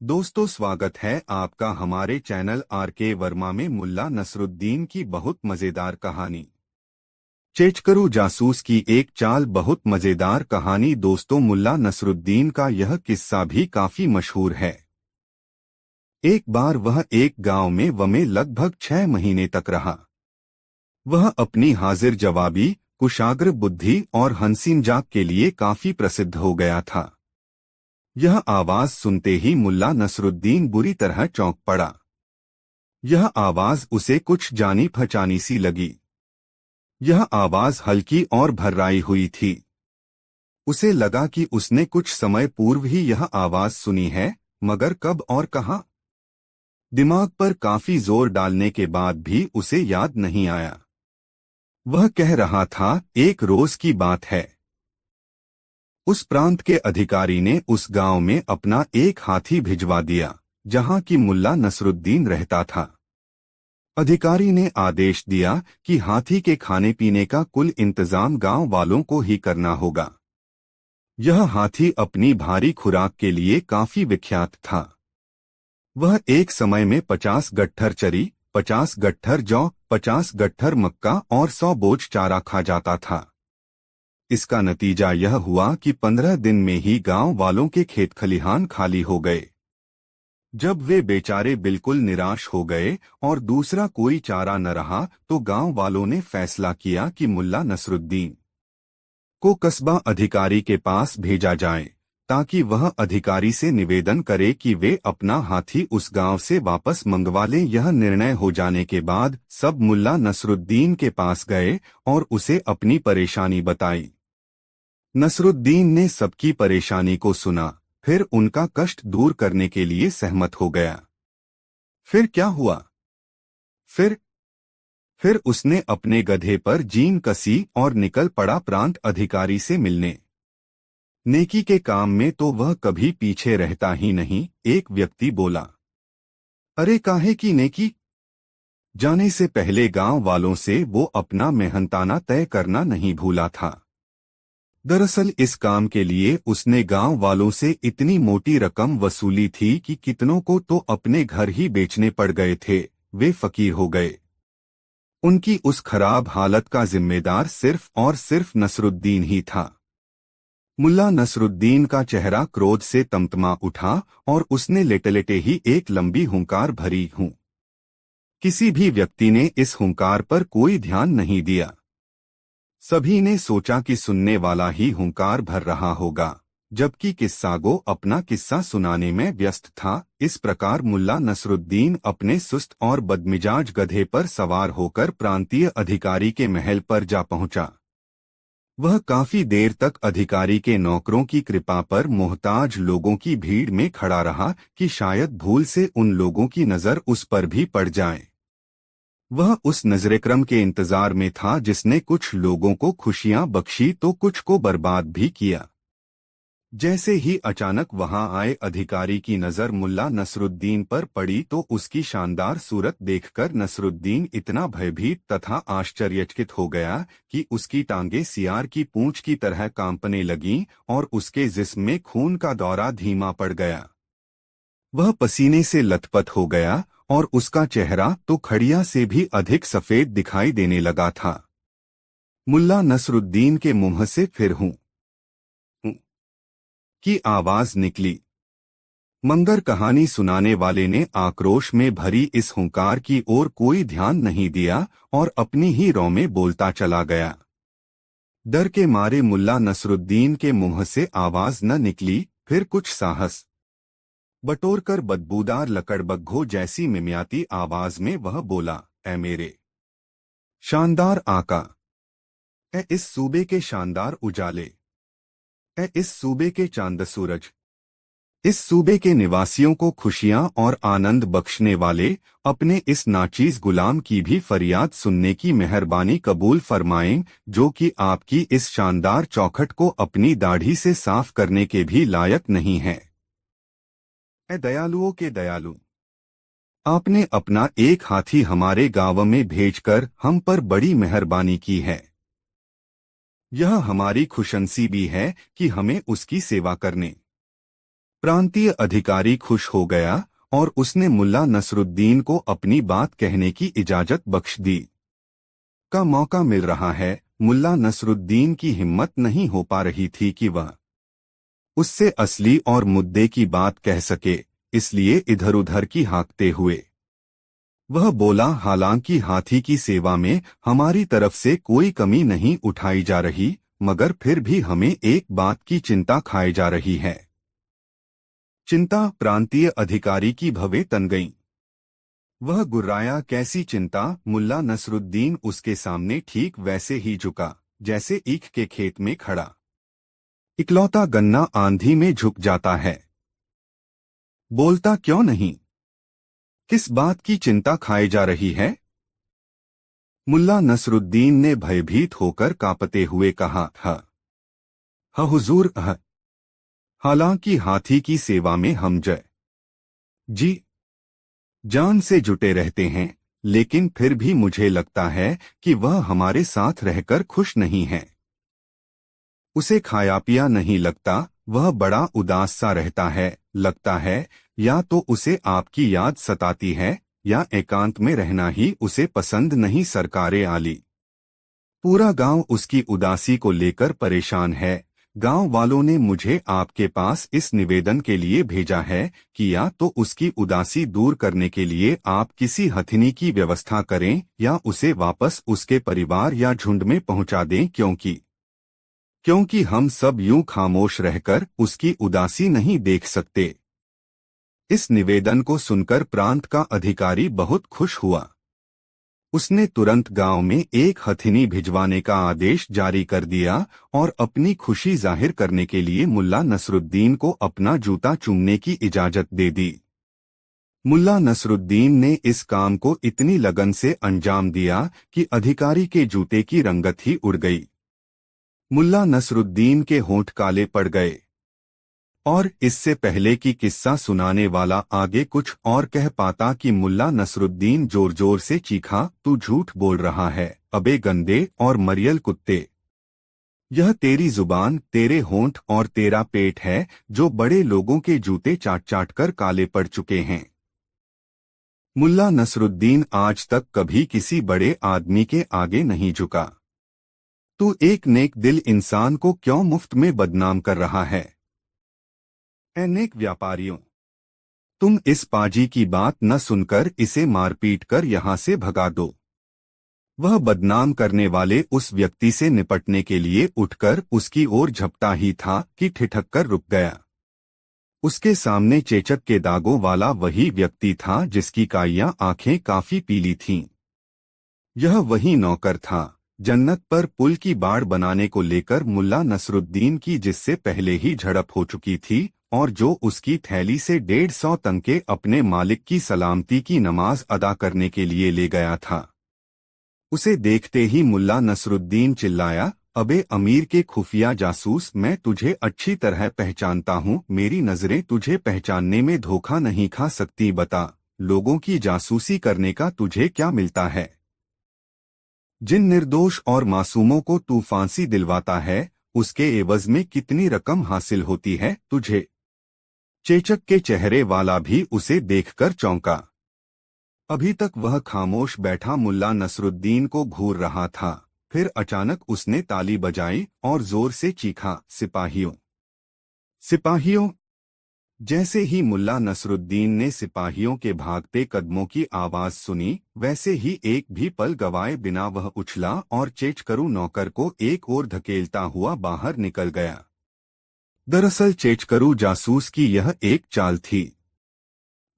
दोस्तों, स्वागत है आपका हमारे चैनल आर.के. वर्मा में मुल्ला नसरुद्दीन की बहुत मजेदार कहानी। चेचकरू जासूस की एक चाल। बहुत मजेदार कहानी दोस्तों, मुल्ला नसरुद्दीन का यह किस्सा भी काफी मशहूर है। एक बार वह एक गांव में लगभग 6 महीने तक रहा। वह अपनी हाजिर जवाबी, कुशाग्र बुद्धि और हंसी मजाक के लिए काफी प्रसिद्ध हो गया था। यह आवाज सुनते ही मुल्ला नसरुद्दीन बुरी तरह चौंक पड़ा। यह आवाज उसे कुछ जानी पहचानी सी लगी। यह आवाज हल्की और भर्राई हुई थी। उसे लगा कि उसने कुछ समय पूर्व ही यह आवाज सुनी है, मगर कब और कहां? दिमाग पर काफी जोर डालने के बाद भी उसे याद नहीं आया। वह कह रहा था, एक रोज की बात है। उस प्रांत के अधिकारी ने उस गांव में अपना एक हाथी भिजवा दिया, जहां की मुल्ला नसरुद्दीन रहता था। अधिकारी ने आदेश दिया कि हाथी के खाने पीने का कुल इंतजाम गांव वालों को ही करना होगा। यह हाथी अपनी भारी खुराक के लिए काफी विख्यात था। वह एक समय में 50 गट्ठर चरी, 50 गट्ठर जौ, 50 गट्ठर मक्का और 100 बोझ चारा खा जाता था। इसका नतीजा यह हुआ कि 15 दिन में ही गांव वालों के खेत खलिहान खाली हो गए। जब वे बेचारे बिल्कुल निराश हो गए और दूसरा कोई चारा न रहा, तो गांव वालों ने फैसला किया कि मुल्ला नसरुद्दीन को कस्बा अधिकारी के पास भेजा जाए, ताकि वह अधिकारी से निवेदन करे कि वे अपना हाथी उस गांव से वापस मंगवा लें। यह निर्णय हो जाने के बाद सब मुल्ला नसरुद्दीन के पास गए और उसे अपनी परेशानी बताई। नसरुद्दीन ने सबकी परेशानी को सुना, फिर उनका कष्ट दूर करने के लिए सहमत हो गया। फिर क्या हुआ? फिर उसने अपने गधे पर जीन कसी और निकल पड़ा प्रांत अधिकारी से मिलने। नेकी के काम में तो वह कभी पीछे रहता ही नहीं। एक व्यक्ति बोला, अरे काहे की नेकी? जाने से पहले गांव वालों से वो अपना मेहनताना तय करना नहीं भूला था। दरअसल इस काम के लिए उसने गांव वालों से इतनी मोटी रकम वसूली थी कि कितनों को तो अपने घर ही बेचने पड़ गए थे। वे फकीर हो गए। उनकी उस खराब हालत का जिम्मेदार सिर्फ और सिर्फ नसरुद्दीन ही था। मुल्ला नसरुद्दीन का चेहरा क्रोध से तमतमा उठा और उसने लेटे-लेटे ही एक लंबी हुंकार भरी। हूं। किसी भी व्यक्ति ने इस हुंकार पर कोई ध्यान नहीं दिया। सभी ने सोचा कि सुनने वाला ही हुंकार भर रहा होगा, जबकि किस्सागो अपना किस्सा सुनाने में व्यस्त था। इस प्रकार मुल्ला नसरुद्दीन अपने सुस्त और बदमिजाज गधे पर सवार होकर प्रांतीय अधिकारी के महल पर जा पहुंचा। वह काफी देर तक अधिकारी के नौकरों की कृपा पर मोहताज लोगों की भीड़ में खड़ा रहा कि शायद भूल से उन लोगों की नजर उस पर भी पड़ जाए। वह उस नजरेक्रम के इंतजार में था जिसने कुछ लोगों को खुशियां बख्शी तो कुछ को बर्बाद भी किया। जैसे ही अचानक वहां आए अधिकारी की नजर मुल्ला नसरुद्दीन पर पड़ी तो उसकी शानदार सूरत देखकर नसरुद्दीन इतना भयभीत तथा आश्चर्यचकित हो गया कि उसकी टांगें सियार की पूंछ की तरह कांपने लगीं और उसके जिस्म में खून का दौरा धीमा पड़ गया। वह पसीने से लथपथ हो गया और उसका चेहरा तो खड़िया से भी अधिक सफेद दिखाई देने लगा था। मुल्ला नसरुद्दीन के मुंह से फिर हूं की आवाज निकली। मंगर कहानी सुनाने वाले ने आक्रोश में भरी इस हुंकार की ओर कोई ध्यान नहीं दिया और अपनी ही रौ में बोलता चला गया। डर के मारे मुल्ला नसरुद्दीन के मुंह से आवाज न निकली। फिर कुछ साहस बटोरकर बदबूदार लकड़बग्घों जैसी मिमियाती आवाज में वह बोला, ऐ मेरे शानदार आका, ऐ इस सूबे के शानदार उजाले, ऐ इस सूबे के चांद सूरज, इस सूबे के निवासियों को खुशियां और आनंद बख्शने वाले, अपने इस नाचीज गुलाम की भी फरियाद सुनने की मेहरबानी कबूल फरमाएं, जो कि आपकी इस शानदार चौखट को अपनी दाढ़ी से साफ करने के भी लायक नहीं है। ऐ दयालुओं के दयालु, आपने अपना एक हाथी हमारे गांव में भेजकर हम पर बड़ी मेहरबानी की है। यह हमारी खुशनसीबी है कि हमें उसकी सेवा करने प्रांतीय अधिकारी खुश हो गया और उसने मुल्ला नसरुद्दीन को अपनी बात कहने की इजाजत बख्श दी। का मौका मिल रहा है, मुल्ला नसरुद्दीन की हिम्मत नहीं हो पा रही थी कि वह उससे असली और मुद्दे की बात कह सके, इसलिए इधर उधर की हाँकते हुए वह बोला, हालांकि हाथी की सेवा में हमारी तरफ से कोई कमी नहीं उठाई जा रही, मगर फिर भी हमें एक बात की चिंता खाई जा रही है। चिंता? प्रांतीय अधिकारी की भवें तन गईं। वह गुर्राया, कैसी चिंता? मुल्ला नसरुद्दीन उसके सामने ठीक वैसे ही झुका जैसे ईख के खेत में खड़ा इकलौता गन्ना आंधी में झुक जाता है। बोलता क्यों नहीं? किस बात की चिंता खाई जा रही है? मुल्ला नसरुद्दीन ने भयभीत होकर कांपते हुए कहा, हुजूर, हालांकि हाथी की सेवा में हम जी जान से जुटे रहते हैं, लेकिन फिर भी मुझे लगता है कि वह हमारे साथ रहकर खुश नहीं है। उसे खाया पिया नहीं लगता, वह बड़ा उदास सा रहता है। लगता है या तो उसे आपकी याद सताती है या एकांत में रहना ही उसे पसंद नहीं। सरकारे आली, पूरा गांव उसकी उदासी को लेकर परेशान है। गांव वालों ने मुझे आपके पास इस निवेदन के लिए भेजा है कि या तो उसकी उदासी दूर करने के लिए आप किसी हथिनी की व्यवस्था करें या उसे वापस उसके परिवार या झुंड में पहुंचा दें, क्योंकि हम सब यूं खामोश रहकर उसकी उदासी नहीं देख सकते। इस निवेदन को सुनकर प्रांत का अधिकारी बहुत खुश हुआ। उसने तुरंत गांव में एक हथिनी भिजवाने का आदेश जारी कर दिया और अपनी खुशी जाहिर करने के लिए मुल्ला नसरुद्दीन को अपना जूता चूमने की इजाजत दे दी। मुल्ला नसरुद्दीन ने इस काम को इतनी लगन से अंजाम दिया कि अधिकारी के जूते की रंगत ही उड़ गई। मुल्ला नसरुद्दीन के होंठ काले पड़ गए और इससे पहले कि किस्सा सुनाने वाला आगे कुछ और कह पाता कि मुल्ला नसरुद्दीन जोर जोर से चीखा, तू झूठ बोल रहा है, अबे गंदे और मरियल कुत्ते! यह तेरी जुबान, तेरे होंठ और तेरा पेट है जो बड़े लोगों के जूते चाट चाट कर काले पड़ चुके हैं। मुल्ला नसरुद्दीन आज तक कभी किसी बड़े आदमी के आगे नहीं झुका। तू एक नेक दिल इंसान को क्यों मुफ्त में बदनाम कर रहा है? नेक व्यापारियों, तुम इस पाजी की बात न सुनकर इसे मारपीट कर यहाँ से भगा दो। वह बदनाम करने वाले उस व्यक्ति से निपटने के लिए उठकर उसकी ओर झपटा ही था कि ठिठक कर रुक गया। उसके सामने चेचक के दागों वाला वही व्यक्ति था जिसकी काइयां आंखें काफी पीली थीं। यह वही नौकर था जन्नत पर पुल की बाड़ बनाने को लेकर मुल्ला नसरुद्दीन की जिससे पहले ही झड़प हो चुकी थी और जो उसकी थैली से 150 तंके अपने मालिक की सलामती की नमाज अदा करने के लिए ले गया था। उसे देखते ही मुल्ला नसरुद्दीन चिल्लाया, अबे अमीर के खुफिया जासूस, मैं तुझे अच्छी तरह पहचानता हूँ, मेरी नजरें तुझे पहचानने में धोखा नहीं खा सकती। बता, लोगों की जासूसी करने का तुझे क्या मिलता है? जिन निर्दोष और मासूमों को तू फांसी दिलवाता है, उसके एवज में कितनी रकम हासिल होती है तुझे? चेचक के चेहरे वाला भी उसे देखकर चौंका। अभी तक वह खामोश बैठा मुल्ला नसरुद्दीन को घूर रहा था। फिर अचानक उसने ताली बजाई और जोर से चीखा, सिपाहियों! सिपाहियों! जैसे ही मुल्ला नसरुद्दीन ने सिपाहियों के भागते कदमों की आवाज सुनी, वैसे ही एक भी पल गवाए बिना वह उछला और चेचकरू नौकर को एक ओर धकेलता हुआ बाहर निकल गया। दरअसल चेचकरू जासूस की यह एक चाल थी।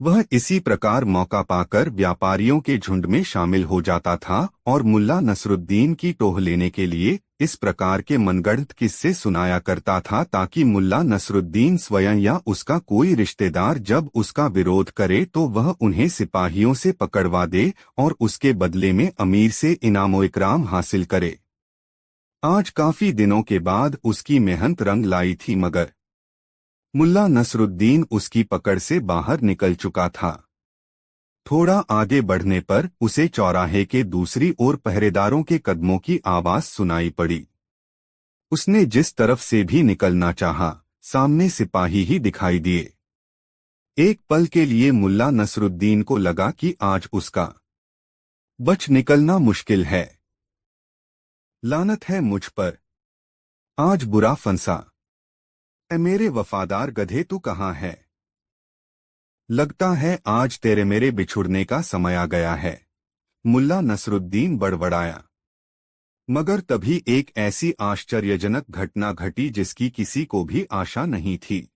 वह इसी प्रकार मौका पाकर व्यापारियों के झुंड में शामिल हो जाता था और मुल्ला नसरुद्दीन की टोह लेने के लिए इस प्रकार के मनगढ़ंत किस्से सुनाया करता था ताकि मुल्ला नसरुद्दीन स्वयं या उसका कोई रिश्तेदार जब उसका विरोध करे तो वह उन्हें सिपाहियों से पकड़वा दे और उसके बदले में अमीर से इनामो इकराम हासिल करे। आज काफी दिनों के बाद उसकी मेहनत रंग लाई थी, मगर मुल्ला नसरुद्दीन उसकी पकड़ से बाहर निकल चुका था। थोड़ा आगे बढ़ने पर उसे चौराहे के दूसरी ओर पहरेदारों के कदमों की आवाज सुनाई पड़ी। उसने जिस तरफ से भी निकलना चाहा, सामने सिपाही ही दिखाई दिए। एक पल के लिए मुल्ला नसरुद्दीन को लगा कि आज उसका बच निकलना मुश्किल है। लानत है मुझ पर, आज बुरा फंसा। ए मेरे वफादार गधे, तू कहाँ है? लगता है आज तेरे मेरे बिछुड़ने का समय आ गया है, मुल्ला नसरुद्दीन बड़बड़ाया। मगर तभी एक ऐसी आश्चर्यजनक घटना घटी जिसकी किसी को भी आशा नहीं थी।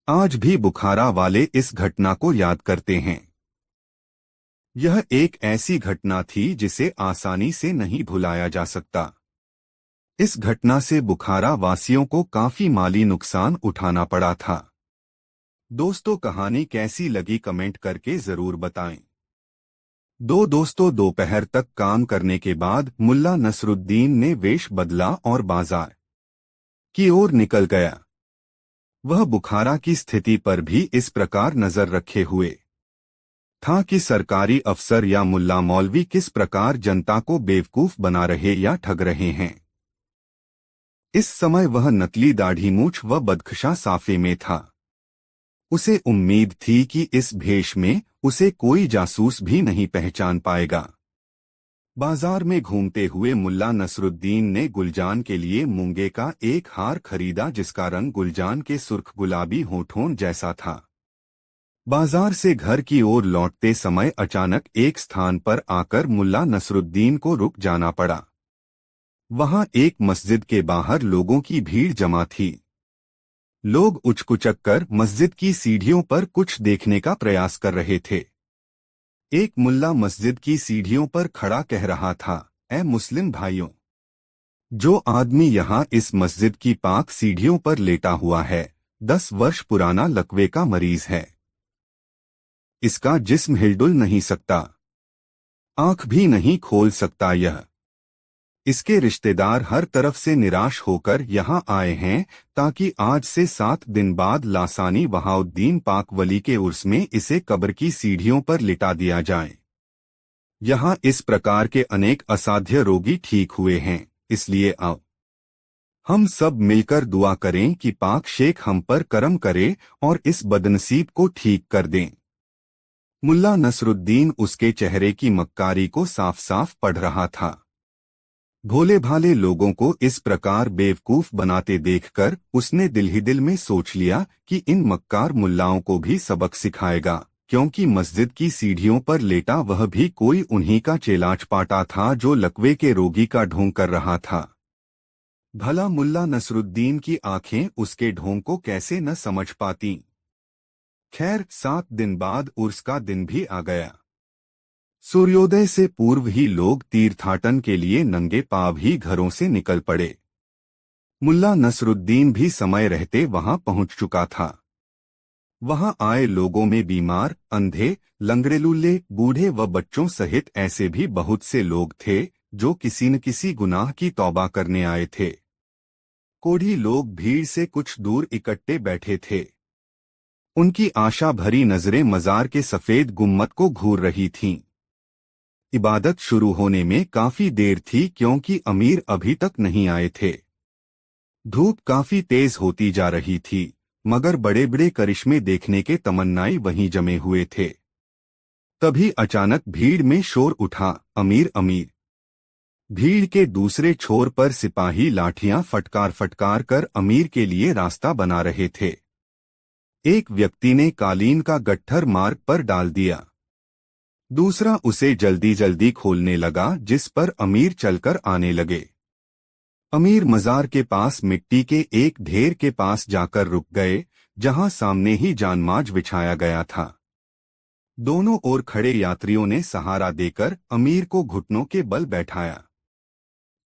आज भी बुखारा वाले इस घटना को याद करते हैं। यह एक ऐसी घटना थी जिसे आसानी से नहीं भुलाया जा सकता। इस घटना से बुखारा वासियों को काफी माली नुकसान उठाना पड़ा था। दोस्तों, कहानी कैसी लगी कमेंट करके जरूर बताएं। दो दोस्तों दोपहर तक काम करने के बाद मुल्ला नसरुद्दीन ने वेश बदला और बाजार की ओर निकल गया। वह बुखारा की स्थिति पर भी इस प्रकार नजर रखे हुए था कि सरकारी अफसर या मुल्ला मौलवी किस प्रकार जनता को बेवकूफ बना रहे या ठग रहे हैं। इस समय वह नकली दाढ़ी मूछ व बदखशा साफे में था। उसे उम्मीद थी कि इस भेष में उसे कोई जासूस भी नहीं पहचान पाएगा। बाजार में घूमते हुए मुल्ला नसरुद्दीन ने गुलजान के लिए मूंगे का एक हार खरीदा जिसका रंग गुलजान के सुर्ख गुलाबी होठों जैसा था। बाजार से घर की ओर लौटते समय अचानक एक स्थान पर आकर मुल्ला नसरुद्दीन को रुक जाना पड़ा। वहां एक मस्जिद के बाहर लोगों की भीड़ जमा थी। लोग उचकुचक कर मस्जिद की सीढ़ियों पर कुछ देखने का प्रयास कर रहे थे। एक मुल्ला मस्जिद की सीढ़ियों पर खड़ा कह रहा था, ऐ मुस्लिम भाइयों, जो आदमी यहाँ इस मस्जिद की पाक सीढ़ियों पर लेटा हुआ है, 10 वर्ष पुराना लकवे का मरीज है। इसका जिस्म हिलडुल नहीं सकता, आंख भी नहीं खोल सकता। इसके रिश्तेदार हर तरफ से निराश होकर यहाँ आए हैं ताकि आज से 7 दिन बाद लासानी वहाउद्दीन पाक वली के उर्स में इसे कब्र की सीढ़ियों पर लिटा दिया जाए। यहाँ इस प्रकार के अनेक असाध्य रोगी ठीक हुए हैं, इसलिए आओ हम सब मिलकर दुआ करें कि पाक शेख हम पर करम करे और इस बदनसीब को ठीक कर दें। मुल्ला नसरुद्दीन उसके चेहरे की मक्कारी को साफ साफ पढ़ रहा था। भोले भाले लोगों को इस प्रकार बेवकूफ बनाते देखकर उसने दिल ही दिल में सोच लिया कि इन मक्कार मुल्लाओं को भी सबक सिखाएगा, क्योंकि मस्जिद की सीढ़ियों पर लेटा वह भी कोई उन्हीं का चेलाच पाटा था जो लकवे के रोगी का ढोंग कर रहा था। भला मुल्ला नसरुद्दीन की आंखें उसके ढोंग को कैसे न समझ पाती। खैर, 7 दिन बाद उर्स का दिन भी आ गया। सूर्योदय से पूर्व ही लोग तीर्थाटन के लिए नंगे पांव ही घरों से निकल पड़े। मुल्ला नसरुद्दीन भी समय रहते वहां पहुंच चुका था। वहां आए लोगों में बीमार, अंधे, लंगड़े-लूले, बूढ़े व बच्चों सहित ऐसे भी बहुत से लोग थे जो किसी न किसी गुनाह की तौबा करने आए थे। कोढ़ी लोग भीड़ से कुछ दूर इकट्ठे बैठे थे। उनकी आशा भरी नजरें मजार के सफेद गुम्मत को घूर रही थीं। इबादत शुरू होने में काफी देर थी क्योंकि अमीर अभी तक नहीं आए थे। धूप काफी तेज होती जा रही थी, मगर बड़े बड़े करिश्मे देखने के तमन्नाई वहीं जमे हुए थे। तभी अचानक भीड़ में शोर उठा, अमीर अमीर। भीड़ के दूसरे छोर पर सिपाही लाठियां फटकार फटकार कर अमीर के लिए रास्ता बना रहे थे। एक व्यक्ति ने कालीन का गट्ठर मार्ग पर डाल दिया। दूसरा उसे जल्दी जल्दी खोलने लगा, जिस पर अमीर चलकर आने लगे। अमीर मजार के पास मिट्टी के एक ढेर के पास जाकर रुक गए, जहां सामने ही जानमाज बिछाया गया था। दोनों ओर खड़े यात्रियों ने सहारा देकर अमीर को घुटनों के बल बैठाया।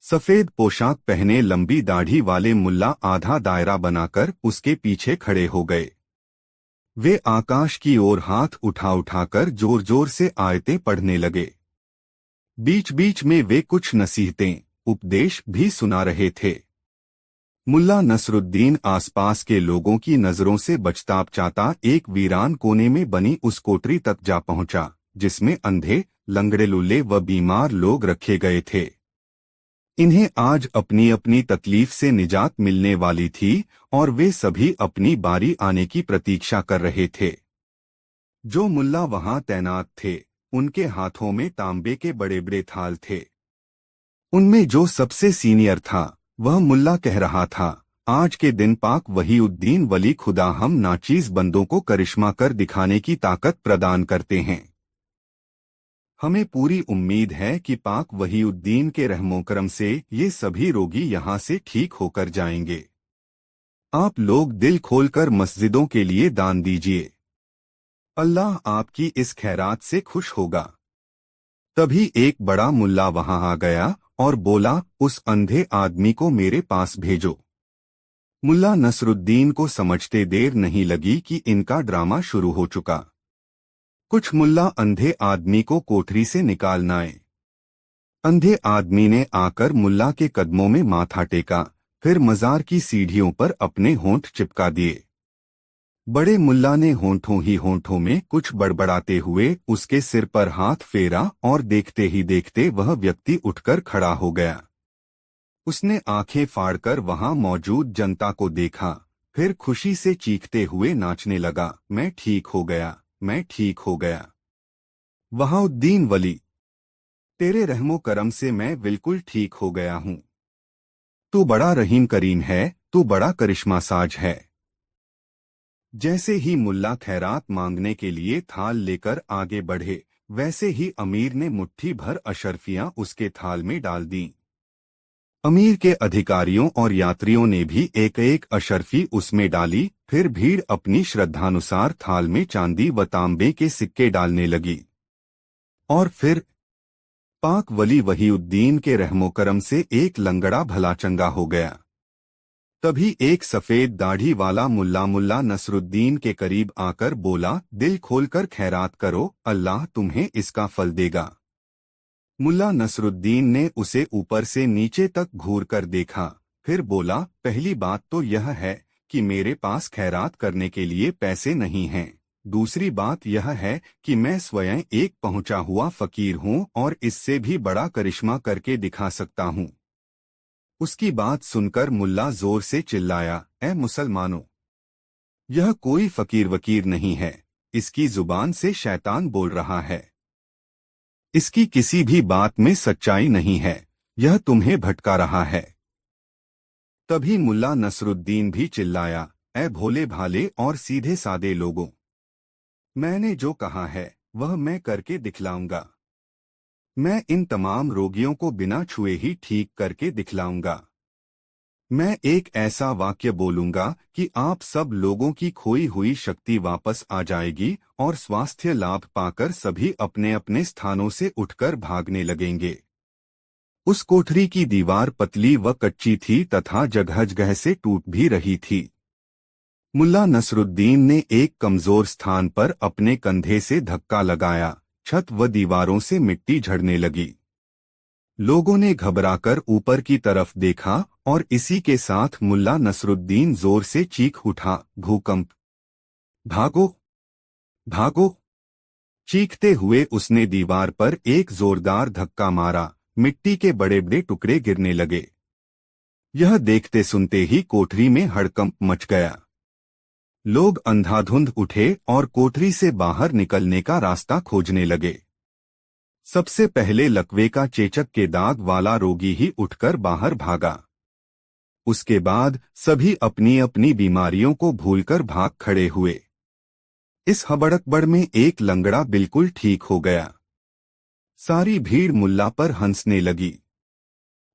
सफेद पोशाक पहने लंबी दाढ़ी वाले मुल्ला आधा दायरा बनाकर उसके पीछे खड़े हो गए। वे आकाश की ओर हाथ उठा उठाकर जोर जोर से आयतें पढ़ने लगे। बीच बीच में वे कुछ नसीहतें, उपदेश भी सुना रहे थे। मुल्ला नसरुद्दीन आसपास के लोगों की नजरों से बचताबचाता एक वीरान कोने में बनी उस कोठरी तक जा पहुंचा, जिसमें अंधे, लंगड़े-लुल्ले व बीमार लोग रखे गए थे। इन्हें आज अपनी अपनी तकलीफ से निजात मिलने वाली थी और वे सभी अपनी बारी आने की प्रतीक्षा कर रहे थे। जो मुल्ला वहां तैनात थे उनके हाथों में तांबे के बड़े बड़े थाल थे। उनमें जो सबसे सीनियर था वह मुल्ला कह रहा था, आज के दिन पाक वहीउद्दीन वली खुदा हम नाचीज बंदों को करिश्मा कर दिखाने की ताकत प्रदान करते हैं। हमें पूरी उम्मीद है कि पाक वहीउद्दीन के रहमो करम से ये सभी रोगी यहाँ से ठीक होकर जाएंगे। आप लोग दिल खोलकर मस्जिदों के लिए दान दीजिए, अल्लाह आपकी इस खैरात से खुश होगा। तभी एक बड़ा मुल्ला वहां आ गया और बोला, उस अंधे आदमी को मेरे पास भेजो। मुल्ला नसरुद्दीन को समझते देर नहीं लगी कि इनका ड्रामा शुरू हो चुका। कुछ मुल्ला अंधे आदमी को कोठरी से निकाल आए। अंधे आदमी ने आकर मुल्ला के कदमों में माथा टेका, फिर मजार की सीढ़ियों पर अपने होंठ चिपका दिए। बड़े मुल्ला ने होंठों ही होंठों में कुछ बड़बड़ाते हुए उसके सिर पर हाथ फेरा और देखते ही देखते वह व्यक्ति उठकर खड़ा हो गया। उसने आंखें फाड़कर वहां मौजूद जनता को देखा, फिर खुशी से चीखते हुए नाचने लगा, मैं ठीक हो गया, मैं ठीक हो गया। वहाउद्दीन वली, तेरे रहमो करम से मैं बिल्कुल ठीक हो गया हूँ। तू बड़ा रहीम करीम है, तू बड़ा करिश्मा साज है। जैसे ही मुल्ला खैरात मांगने के लिए थाल लेकर आगे बढ़े, वैसे ही अमीर ने मुट्ठी भर अशर्फियां उसके थाल में डाल दी। अमीर के अधिकारियों और यात्रियों ने भी एक एक अशर्फी उसमें डाली। फिर भीड़ अपनी श्रद्धानुसार थाल में चांदी व तांबे के सिक्के डालने लगी। और फिर पाक वली वहीउद्दीन के रहमो करम से एक लंगड़ा भला चंगा हो गया। तभी एक सफेद दाढ़ी वाला मुल्ला नसरुद्दीन के करीब आकर बोला, दिल खोलकर खैरात करो, अल्लाह तुम्हें इसका फल देगा। मुल्ला नसरुद्दीन ने उसे ऊपर से नीचे तक घूर कर देखा, फिर बोला, पहली बात तो यह है कि मेरे पास खैरात करने के लिए पैसे नहीं हैं। दूसरी बात यह है कि मैं स्वयं एक पहुंचा हुआ फकीर हूं और इससे भी बड़ा करिश्मा करके दिखा सकता हूं। उसकी बात सुनकर मुल्ला जोर से चिल्लाया, ऐ मुसलमानों, यह कोई फकीर वकीर नहीं है, इसकी जुबान से शैतान बोल रहा है। इसकी किसी भी बात में सच्चाई नहीं है, यह तुम्हें भटका रहा है। तभी मुल्ला नसरुद्दीन भी चिल्लाया, ऐ भोले भाले और सीधे सादे लोगों, मैंने जो कहा है वह मैं करके दिखलाऊंगा। मैं इन तमाम रोगियों को बिना छुए ही ठीक करके दिखलाऊंगा। मैं एक ऐसा वाक्य बोलूंगा कि आप सब लोगों की खोई हुई शक्ति वापस आ जाएगी और स्वास्थ्य लाभ पाकर सभी अपने अपने स्थानों से उठकर भागने लगेंगे। उस कोठरी की दीवार पतली व कच्ची थी तथा जगह जगह से टूट भी रही थी। मुल्ला नसरुद्दीन ने एक कमजोर स्थान पर अपने कंधे से धक्का लगाया, छत व दीवारों से मिट्टी झड़ने लगी। लोगों ने घबराकर ऊपर की तरफ देखा और इसी के साथ मुल्ला नसरुद्दीन जोर से चीख उठा, भूकंप! भागो, भागो! चीखते हुए उसने दीवार पर एक जोरदार धक्का मारा, मिट्टी के बड़े बड़े टुकड़े गिरने लगे। यह देखते सुनते ही कोठरी में हड़कंप मच गया। लोग अंधाधुंध उठे और कोठरी से बाहर निकलने का रास्ता खोजने लगे। सबसे पहले लकवे का चेचक के दाग वाला रोगी ही उठकर बाहर भागा। उसके बाद सभी अपनी अपनी बीमारियों को भूलकर भाग खड़े हुए। इस हबड़कबड़ में एक लंगड़ा बिल्कुल ठीक हो गया। सारी भीड़ मुल्ला पर हंसने लगी।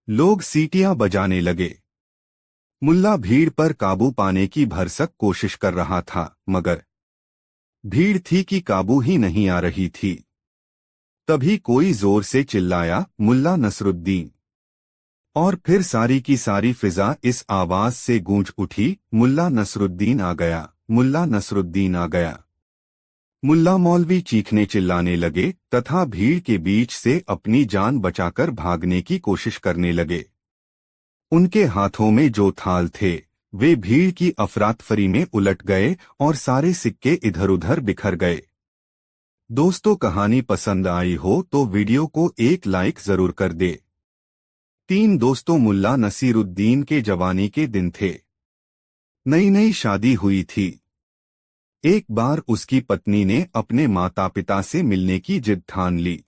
लोग सीटियां बजाने लगे। मुल्ला भीड़ पर काबू पाने की भरसक कोशिश कर रहा था, मगर भीड़ थी कि काबू ही नहीं आ रही थी। तभी कोई जोर से चिल्लाया, मुल्ला नसरुद्दीन! और फिर सारी की सारी फिजा इस आवाज से गूंज उठी, मुल्ला नसरुद्दीन आ गया, मुल्ला नसरुद्दीन आ गया। मुल्ला मौलवी चीखने चिल्लाने लगे तथा भीड़ के बीच से अपनी जान बचाकर भागने की कोशिश करने लगे। उनके हाथों में जो थाल थे वे भीड़ की अफरातफरी में उलट गए और सारे सिक्के इधर उधर बिखर गए। दोस्तों, कहानी पसंद आई हो तो वीडियो को एक लाइक जरूर कर दे। 3 दोस्तों, मुल्ला नसीरुद्दीन के जवानी के दिन थे। नई नई शादी हुई थी। एक बार उसकी पत्नी ने अपने माता पिता से मिलने की जिद ठान ली।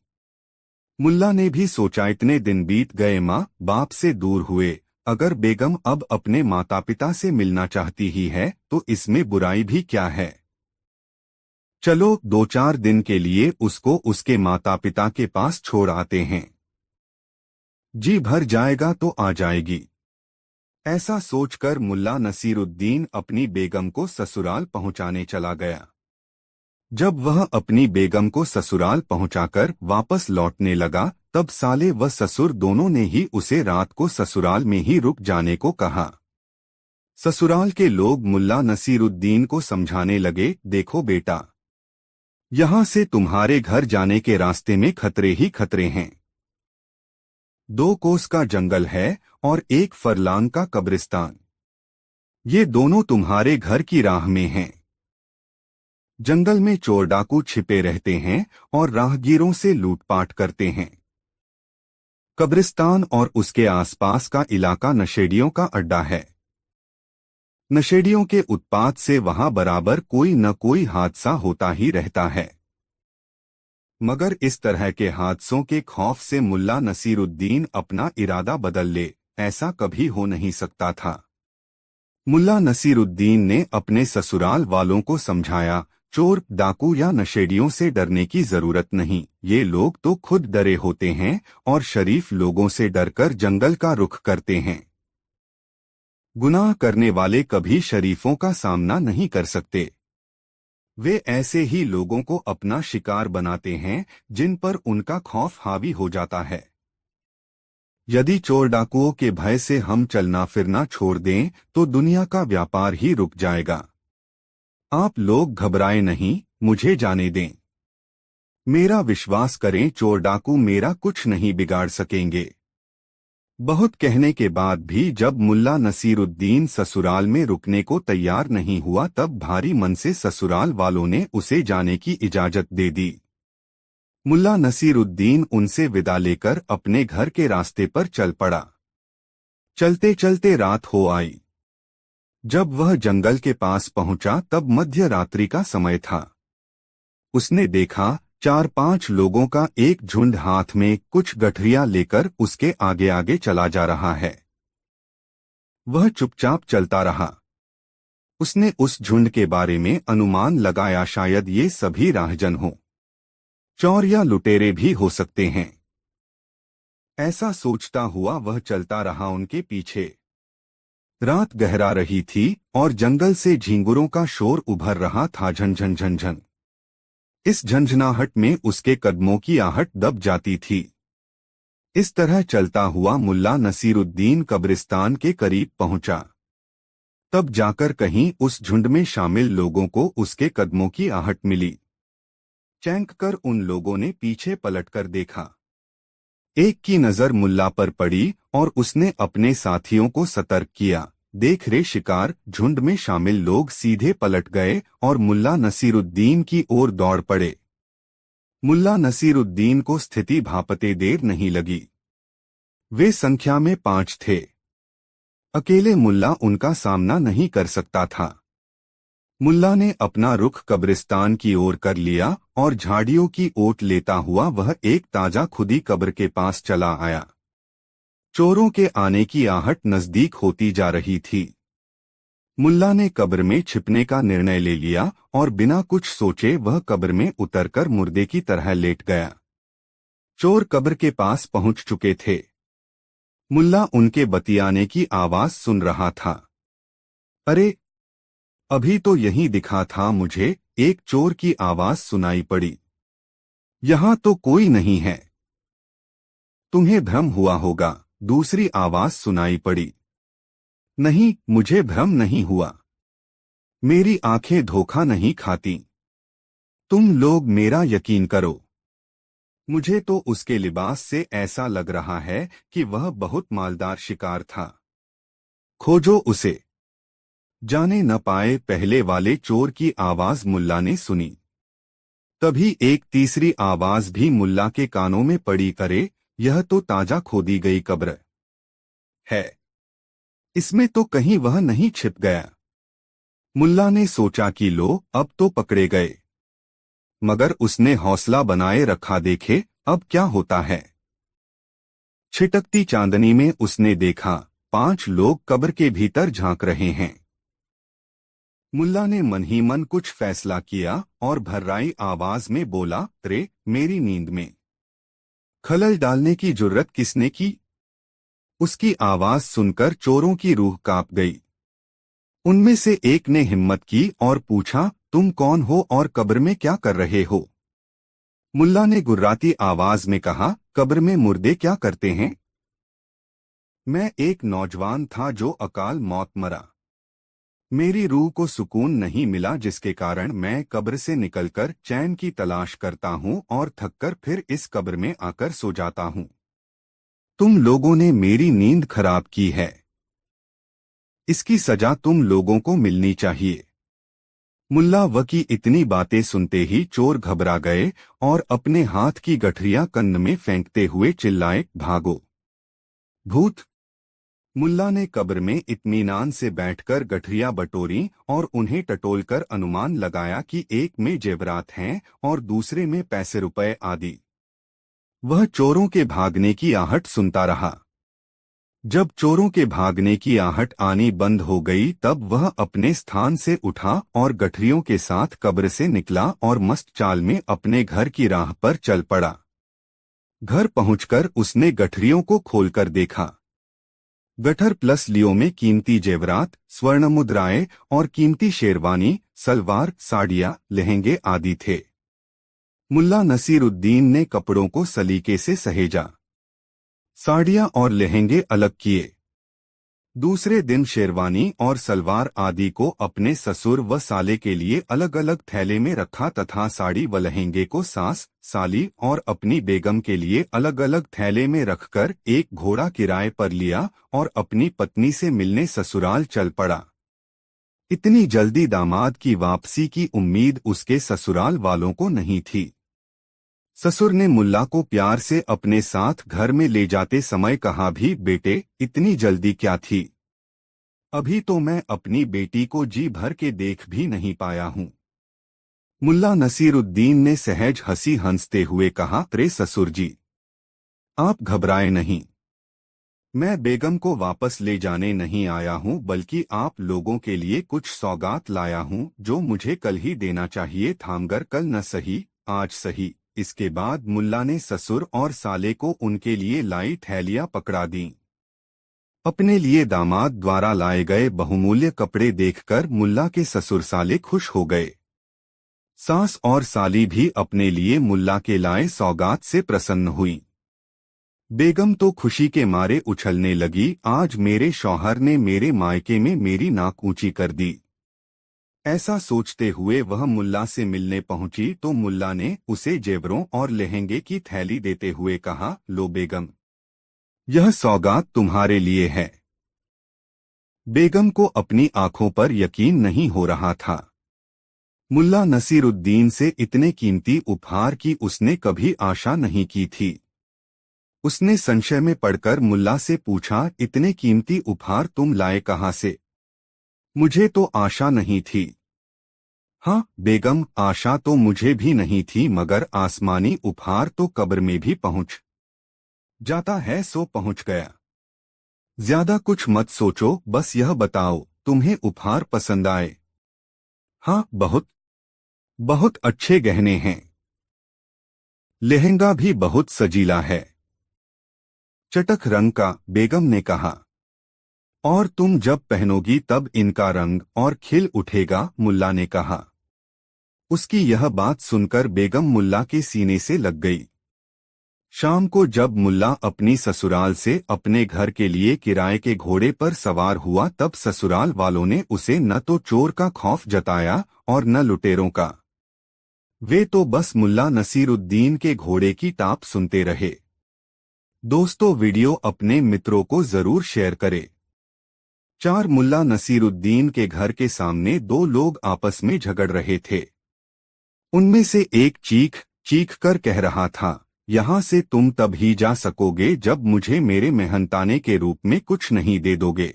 मुल्ला ने भी सोचा, इतने दिन बीत गए, माँ बाप से दूर हुए, अगर बेगम अब अपने माता पिता से मिलना चाहती ही है तो इसमें बुराई भी क्या है। चलो 2-4 दिन के लिए उसको उसके माता पिता के पास छोड़ आते हैं, जी भर जाएगा तो आ जाएगी। ऐसा सोचकर मुल्ला नसीरुद्दीन अपनी बेगम को ससुराल पहुंचाने चला गया। जब वह अपनी बेगम को ससुराल पहुंचाकर वापस लौटने लगा, तब साले व ससुर दोनों ने ही उसे रात को ससुराल में ही रुक जाने को कहा। ससुराल के लोग मुल्ला नसीरुद्दीन को समझाने लगे, देखो बेटा, यहाँ से तुम्हारे घर जाने के रास्ते में खतरे ही खतरे हैं। 2 कोस का जंगल है और 1 फरलांग का कब्रिस्तान, ये दोनों तुम्हारे घर की राह में हैं। जंगल में चोर डाकू छिपे रहते हैं और राहगीरों से लूटपाट करते हैं। कब्रिस्तान और उसके आसपास का इलाका नशेड़ियों का अड्डा है। नशेड़ियों के उत्पात से वहां बराबर कोई न कोई हादसा होता ही रहता है। मगर इस तरह के हादसों के खौफ से मुल्ला नसीरुद्दीन अपना इरादा बदल ले, ऐसा कभी हो नहीं सकता था। मुल्ला नसीरुद्दीन ने अपने ससुराल वालों को समझाया, चोर डाकू या नशेड़ियों से डरने की जरूरत नहीं, ये लोग तो खुद डरे होते हैं और शरीफ लोगों से डरकर जंगल का रुख करते हैं। गुनाह करने वाले कभी शरीफों का सामना नहीं कर सकते। वे ऐसे ही लोगों को अपना शिकार बनाते हैं जिन पर उनका खौफ हावी हो जाता है। यदि चोर डाकुओं के भय से हम चलना फिरना छोड़ दें तो दुनिया का व्यापार ही रुक जाएगा। आप लोग घबराएं नहीं, मुझे जाने दें। मेरा विश्वास करें, चोर डाकू मेरा कुछ नहीं बिगाड़ सकेंगे। बहुत कहने के बाद भी जब मुल्ला नसीरुद्दीन ससुराल में रुकने को तैयार नहीं हुआ, तब भारी मन से ससुराल वालों ने उसे जाने की इजाजत दे दी। मुल्ला नसीरुद्दीन उनसे विदा लेकर अपने घर के रास्ते पर चल पड़ा। चलते चलते रात हो आई। जब वह जंगल के पास पहुंचा तब मध्य रात्रि का समय था। उसने देखा 4-5 लोगों का एक झुंड हाथ में कुछ गठरियां लेकर उसके आगे आगे चला जा रहा है। वह चुपचाप चलता रहा। उसने उस झुंड के बारे में अनुमान लगाया, शायद ये सभी राहजन हों, चोर या लुटेरे भी हो सकते हैं। ऐसा सोचता हुआ वह चलता रहा उनके पीछे। रात गहरा रही थी और जंगल से झींगुरों का शोर उभर रहा था, झनझन झनझन। इस झंझनाहट में उसके कदमों की आहट दब जाती थी। इस तरह चलता हुआ मुल्ला नसीरुद्दीन कब्रिस्तान के करीब पहुंचा। तब जाकर कहीं उस झुंड में शामिल लोगों को उसके कदमों की आहट मिली। चैंक कर उन लोगों ने पीछे पलटकर देखा। एक की नजर मुल्ला पर पड़ी और उसने अपने साथियों को सतर्क किया, देख रे शिकार। झुंड में शामिल लोग सीधे पलट गए और मुल्ला नसीरुद्दीन की ओर दौड़ पड़े। मुल्ला नसीरुद्दीन को स्थिति भांपते देर नहीं लगी। वे संख्या में 5 थे। अकेले मुल्ला उनका सामना नहीं कर सकता था। मुल्ला ने अपना रुख कब्रिस्तान की ओर कर लिया और झाड़ियों की ओट लेता हुआ वह एक ताजा खुदी कब्र के पास चला आया। चोरों के आने की आहट नजदीक होती जा रही थी। मुल्ला ने कब्र में छिपने का निर्णय ले लिया और बिना कुछ सोचे वह कब्र में उतरकर मुर्दे की तरह लेट गया। चोर कब्र के पास पहुंच चुके थे। मुल्ला उनके बतियाने की आवाज सुन रहा था। अरे, अभी तो यहीं दिखा था मुझे, एक चोर की आवाज सुनाई पड़ी। यहां तो कोई नहीं है। तुम्हें भ्रम हुआ होगा, दूसरी आवाज सुनाई पड़ी। नहीं, मुझे भ्रम नहीं हुआ। मेरी आंखें धोखा नहीं खाती। तुम लोग मेरा यकीन करो। मुझे तो उसके लिबास से ऐसा लग रहा है कि वह बहुत मालदार शिकार था। खोजो उसे। जाने न पाए पहले वाले चोर की आवाज मुल्ला ने सुनी। तभी एक तीसरी आवाज भी मुल्ला के कानों में पड़ी, करे, यह तो ताजा खोदी गई कब्र है। इसमें तो कहीं वह नहीं छिप गया। मुल्ला ने सोचा कि लो अब तो पकड़े गए, मगर उसने हौसला बनाए रखा, देखे अब क्या होता है। छिटकती चांदनी में उसने देखा 5 लोग कब्र के भीतर झांक रहे हैं। मुल्ला ने मन ही मन कुछ फैसला किया और भर्राई आवाज में बोला, रे मेरी नींद में खलल डालने की जुर्रत किसने की। उसकी आवाज सुनकर चोरों की रूह कांप गई। उनमें से एक ने हिम्मत की और पूछा, तुम कौन हो और कब्र में क्या कर रहे हो। मुल्ला ने गुर्राती आवाज में कहा, कब्र में मुर्दे क्या करते हैं। मैं एक नौजवान था जो अकाल मौत मरा। मेरी रूह को सुकून नहीं मिला, जिसके कारण मैं कब्र से निकलकर चैन की तलाश करता हूं और थककर फिर इस कब्र में आकर सो जाता हूं। तुम लोगों ने मेरी नींद खराब की है, इसकी सजा तुम लोगों को मिलनी चाहिए। मुल्ला व की इतनी बातें सुनते ही चोर घबरा गए और अपने हाथ की गठरियां कन्न में फेंकते हुए चिल्लाए, भागो भूत। मुल्ला ने कब्र में इत्मीनान से बैठकर गठरियां बटोरी और उन्हें टटोलकर अनुमान लगाया कि एक में जेवरात हैं और दूसरे में पैसे रुपए आदि। वह चोरों के भागने की आहट सुनता रहा। जब चोरों के भागने की आहट आनी बंद हो गई तब वह अपने स्थान से उठा और गठरियों के साथ कब्र से निकला और मस्त चाल में अपने घर की राह पर चल पड़ा। घर पहुंचकर उसने गठरियों को खोलकर देखा। गठर प्लस लियो में कीमती जेवरात, स्वर्ण मुद्राएं और कीमती शेरवानी, सलवार, साड़ियां, लहंगे आदि थे। मुल्ला नसीरुद्दीन ने कपड़ों को सलीके से सहेजा, साड़ियां और लहंगे अलग किए। दूसरे दिन शेरवानी और सलवार आदि को अपने ससुर व साले के लिए अलग अलग थैले में रखा तथा साड़ी व लहंगे को सास, साली और अपनी बेगम के लिए अलग अलग थैले में रखकर एक घोड़ा किराए पर लिया और अपनी पत्नी से मिलने ससुराल चल पड़ा। इतनी जल्दी दामाद की वापसी की उम्मीद उसके ससुराल वालों को नहीं थी। ससुर ने मुल्ला को प्यार से अपने साथ घर में ले जाते समय कहा, भी बेटे इतनी जल्दी क्या थी, अभी तो मैं अपनी बेटी को जी भर के देख भी नहीं पाया हूँ। मुल्ला नसीरुद्दीन ने सहज हंसी हंसते हुए कहा, रे ससुर जी आप घबराए नहीं, मैं बेगम को वापस ले जाने नहीं आया हूँ बल्कि आप लोगों के लिए कुछ सौगात लाया हूँ जो मुझे कल ही देना चाहिए था, मगर कल न सही आज सही। इसके बाद मुल्ला ने ससुर और साले को उनके लिए लाई थैलियां पकड़ा दी। अपने लिए दामाद द्वारा लाए गए बहुमूल्य कपड़े देखकर मुल्ला के ससुर साले खुश हो गए। सास और साली भी अपने लिए मुल्ला के लाए सौगात से प्रसन्न हुई। बेगम तो खुशी के मारे उछलने लगी, आज मेरे शौहर ने मेरे मायके में मेरी नाक ऊंची कर दी। ऐसा सोचते हुए वह मुल्ला से मिलने पहुंची तो मुल्ला ने उसे जेवरों और लहंगे की थैली देते हुए कहा, लो बेगम यह सौगात तुम्हारे लिए है। बेगम को अपनी आंखों पर यकीन नहीं हो रहा था। मुल्ला नसीरुद्दीन से इतने कीमती उपहार की उसने कभी आशा नहीं की थी। उसने संशय में पड़कर मुल्ला से पूछा, इतने कीमती उपहार तुम लाए कहाँ से? मुझे तो आशा नहीं थी। हाँ बेगम, आशा तो मुझे भी नहीं थी, मगर आसमानी उपहार तो कब्र में भी पहुंच जाता है सो पहुंच गया। ज्यादा कुछ मत सोचो, बस यह बताओ तुम्हें उपहार पसंद आए? हाँ बहुत बहुत अच्छे गहने हैं, लहंगा भी बहुत सजीला है, चटक रंग का, बेगम ने कहा। और तुम जब पहनोगी तब इनका रंग और खिल उठेगा, मुल्ला ने कहा। उसकी यह बात सुनकर बेगम मुल्ला के सीने से लग गई। शाम को जब मुल्ला अपनी ससुराल से अपने घर के लिए किराए के घोड़े पर सवार हुआ तब ससुराल वालों ने उसे न तो चोर का खौफ जताया और न लुटेरों का। वे तो बस मुल्ला नसीरुद्दीन के घोड़े की टाप सुनते रहे। दोस्तों वीडियो अपने मित्रों को जरूर शेयर करें। 4 मुल्ला नसीरुद्दीन के घर के सामने 2 लोग आपस में झगड़ रहे थे। उनमें से एक चीख कर कह रहा था, यहाँ से तुम तब ही जा सकोगे जब मुझे मेरे मेहनताने के रूप में कुछ नहीं दे दोगे।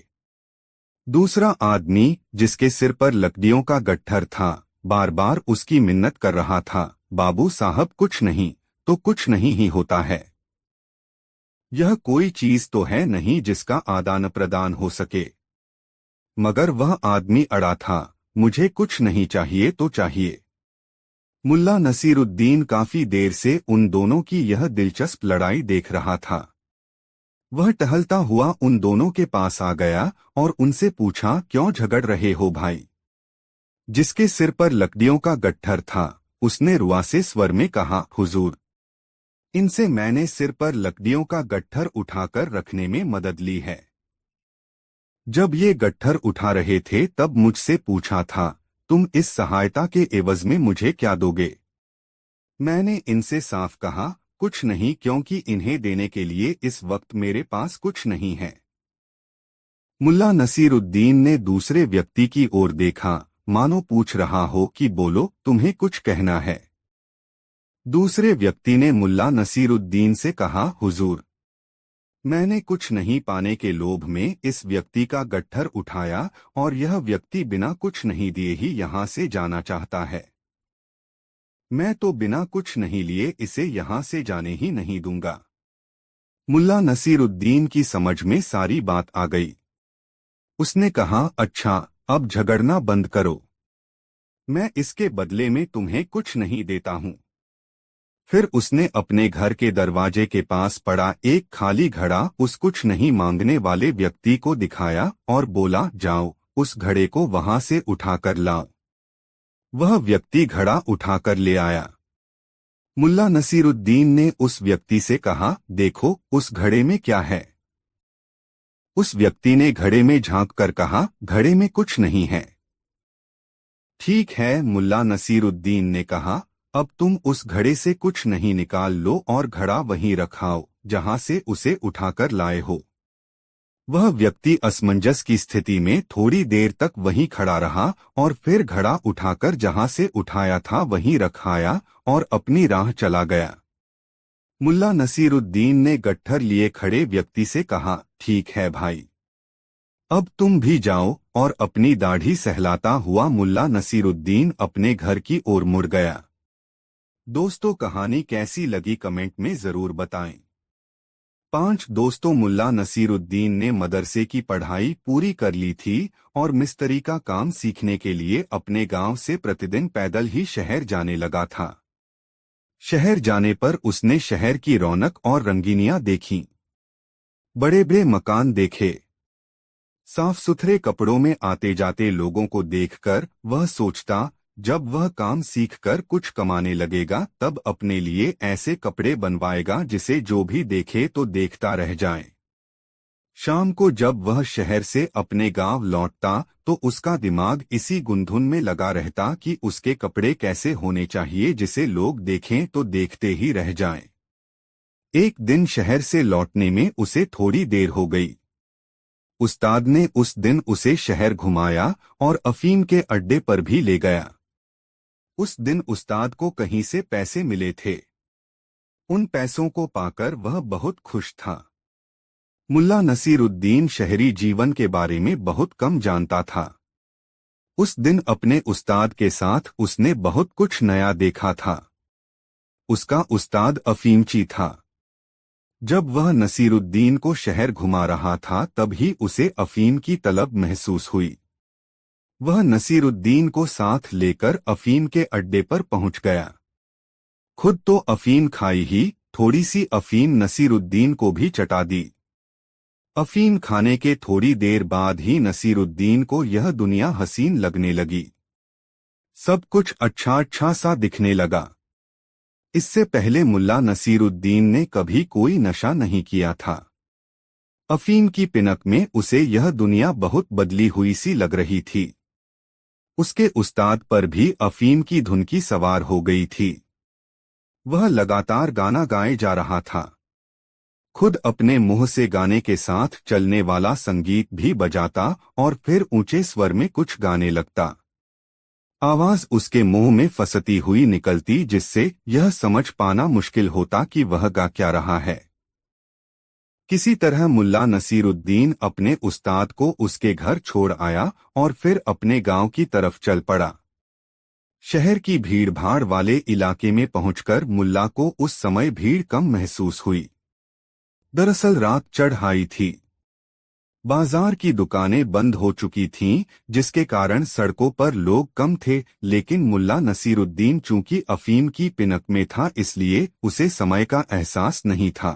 दूसरा आदमी जिसके सिर पर लकड़ियों का गट्ठर था बार बार उसकी मिन्नत कर रहा था, बाबू साहब कुछ नहीं तो कुछ नहीं ही होता है। यह कोई चीज तो है नहीं जिसका आदान प्रदान हो सके। मगर वह आदमी अड़ा था, मुझे कुछ नहीं चाहिए तो चाहिए। मुल्ला नसीरुद्दीन काफी देर से उन दोनों की यह दिलचस्प लड़ाई देख रहा था। वह टहलता हुआ उन दोनों के पास आ गया और उनसे पूछा, क्यों झगड़ रहे हो भाई? जिसके सिर पर लकड़ियों का गट्ठर था उसने रुआसे स्वर में कहा, हुजूर, इनसे मैंने सिर पर लकड़ियों का गट्ठर उठाकर रखने में मदद ली है। जब ये गट्ठर उठा रहे थे तब मुझसे पूछा था, तुम इस सहायता के एवज में मुझे क्या दोगे? मैंने इनसे साफ कहा, कुछ नहीं, क्योंकि इन्हें देने के लिए इस वक्त मेरे पास कुछ नहीं है। मुल्ला नसीरुद्दीन ने दूसरे व्यक्ति की ओर देखा, मानो पूछ रहा हो कि बोलो, तुम्हें कुछ कहना है? दूसरे व्यक्ति ने मुल्ला नसीरुद्दीन से कहा, हुजूर, मैंने कुछ नहीं पाने के लोभ में इस व्यक्ति का गट्ठर उठाया और यह व्यक्ति बिना कुछ नहीं दिए ही यहाँ से जाना चाहता है। मैं तो बिना कुछ नहीं लिए इसे यहाँ से जाने ही नहीं दूंगा। मुल्ला नसीरुद्दीन की समझ में सारी बात आ गई। उसने कहा, अच्छा, अब झगड़ना बंद करो, मैं इसके बदले में तुम्हें कुछ नहीं देता हूँ। फिर उसने अपने घर के दरवाजे के पास पड़ा एक खाली घड़ा उस कुछ नहीं मांगने वाले व्यक्ति को दिखाया और बोला, जाओ उस घड़े को वहां से उठाकर लाओ। वह व्यक्ति घड़ा उठाकर ले आया। मुल्ला नसीरुद्दीन ने उस व्यक्ति से कहा, देखो उस घड़े में क्या है? उस व्यक्ति ने घड़े में झांक कर कहा, घड़े में कुछ नहीं है। ठीक है, मुल्ला नसीरुद्दीन ने कहा, अब तुम उस घड़े से कुछ नहीं निकाल लो और घड़ा वहीं रखाओ जहां से उसे उठाकर लाए हो। वह व्यक्ति असमंजस की स्थिति में थोड़ी देर तक वहीं खड़ा रहा और फिर घड़ा उठाकर जहां से उठाया था वहीं रखाया और अपनी राह चला गया। मुल्ला नसीरुद्दीन ने गट्ठर लिए खड़े व्यक्ति से कहा, ठीक है भाई, अब तुम भी जाओ, और अपनी दाढ़ी सहलाता हुआ मुल्ला नसीरुद्दीन अपने घर की ओर मुड़ गया। दोस्तों, कहानी कैसी लगी कमेंट में जरूर बताएं। 5 दोस्तों, मुल्ला नसीरुद्दीन ने मदरसे की पढ़ाई पूरी कर ली थी और मिस्त्री का काम सीखने के लिए अपने गांव से प्रतिदिन पैदल ही शहर जाने लगा था। शहर जाने पर उसने शहर की रौनक और रंगीनियां देखीं। बड़े बड़े मकान देखे। साफ सुथरे कपड़ों में आते जाते लोगों को देखकर वह सोचता, जब वह काम सीखकर कुछ कमाने लगेगा तब अपने लिए ऐसे कपड़े बनवाएगा जिसे जो भी देखे तो देखता रह जाए। शाम को जब वह शहर से अपने गांव लौटता तो उसका दिमाग इसी गुंधुन में लगा रहता कि उसके कपड़े कैसे होने चाहिए जिसे लोग देखें तो देखते ही रह जाएं। एक दिन शहर से लौटने में उसे थोड़ी देर हो गई। उस्ताद ने उस दिन उसे शहर घुमाया और अफीम के अड्डे पर भी ले गया। उस दिन उस्ताद को कहीं से पैसे मिले थे। उन पैसों को पाकर वह बहुत खुश था। मुल्ला नसीरुद्दीन शहरी जीवन के बारे में बहुत कम जानता था। उस दिन अपने उस्ताद के साथ उसने बहुत कुछ नया देखा था। उसका उस्ताद अफीमची था। जब वह नसीरुद्दीन को शहर घुमा रहा था तभी उसे अफीम की तलब महसूस हुई। वह नसीरुद्दीन को साथ लेकर अफीम के अड्डे पर पहुंच गया। खुद तो अफीम खाई ही, थोड़ी सी अफीम नसीरुद्दीन को भी चटा दी। अफीम खाने के थोड़ी देर बाद ही नसीरुद्दीन को यह दुनिया हसीन लगने लगी। सब कुछ अच्छा अच्छा सा दिखने लगा। इससे पहले मुल्ला नसीरुद्दीन ने कभी कोई नशा नहीं किया था। अफीम की पिनक में उसे यह दुनिया बहुत बदली हुई सी लग रही थी। उसके उस्ताद पर भी अफीम की धुन की सवार हो गई थी। वह लगातार गाना गाए जा रहा था। खुद अपने मुंह से गाने के साथ चलने वाला संगीत भी बजाता और फिर ऊंचे स्वर में कुछ गाने लगता। आवाज उसके मुंह में फंसती हुई निकलती जिससे यह समझ पाना मुश्किल होता कि वह गा क्या रहा है। किसी तरह मुल्ला नसीरुद्दीन अपने उस्ताद को उसके घर छोड़ आया और फिर अपने गांव की तरफ चल पड़ा। शहर की भीड़भाड़ वाले इलाके में पहुंचकर मुल्ला को उस समय भीड़ कम महसूस हुई। दरअसल रात चढ़ आई थी। बाजार की दुकानें बंद हो चुकी थीं, जिसके कारण सड़कों पर लोग कम थे, लेकिन मुल्ला नसीरुद्दीन चूंकि अफीम की पिनक में था इसलिए उसे समय का एहसास नहीं था।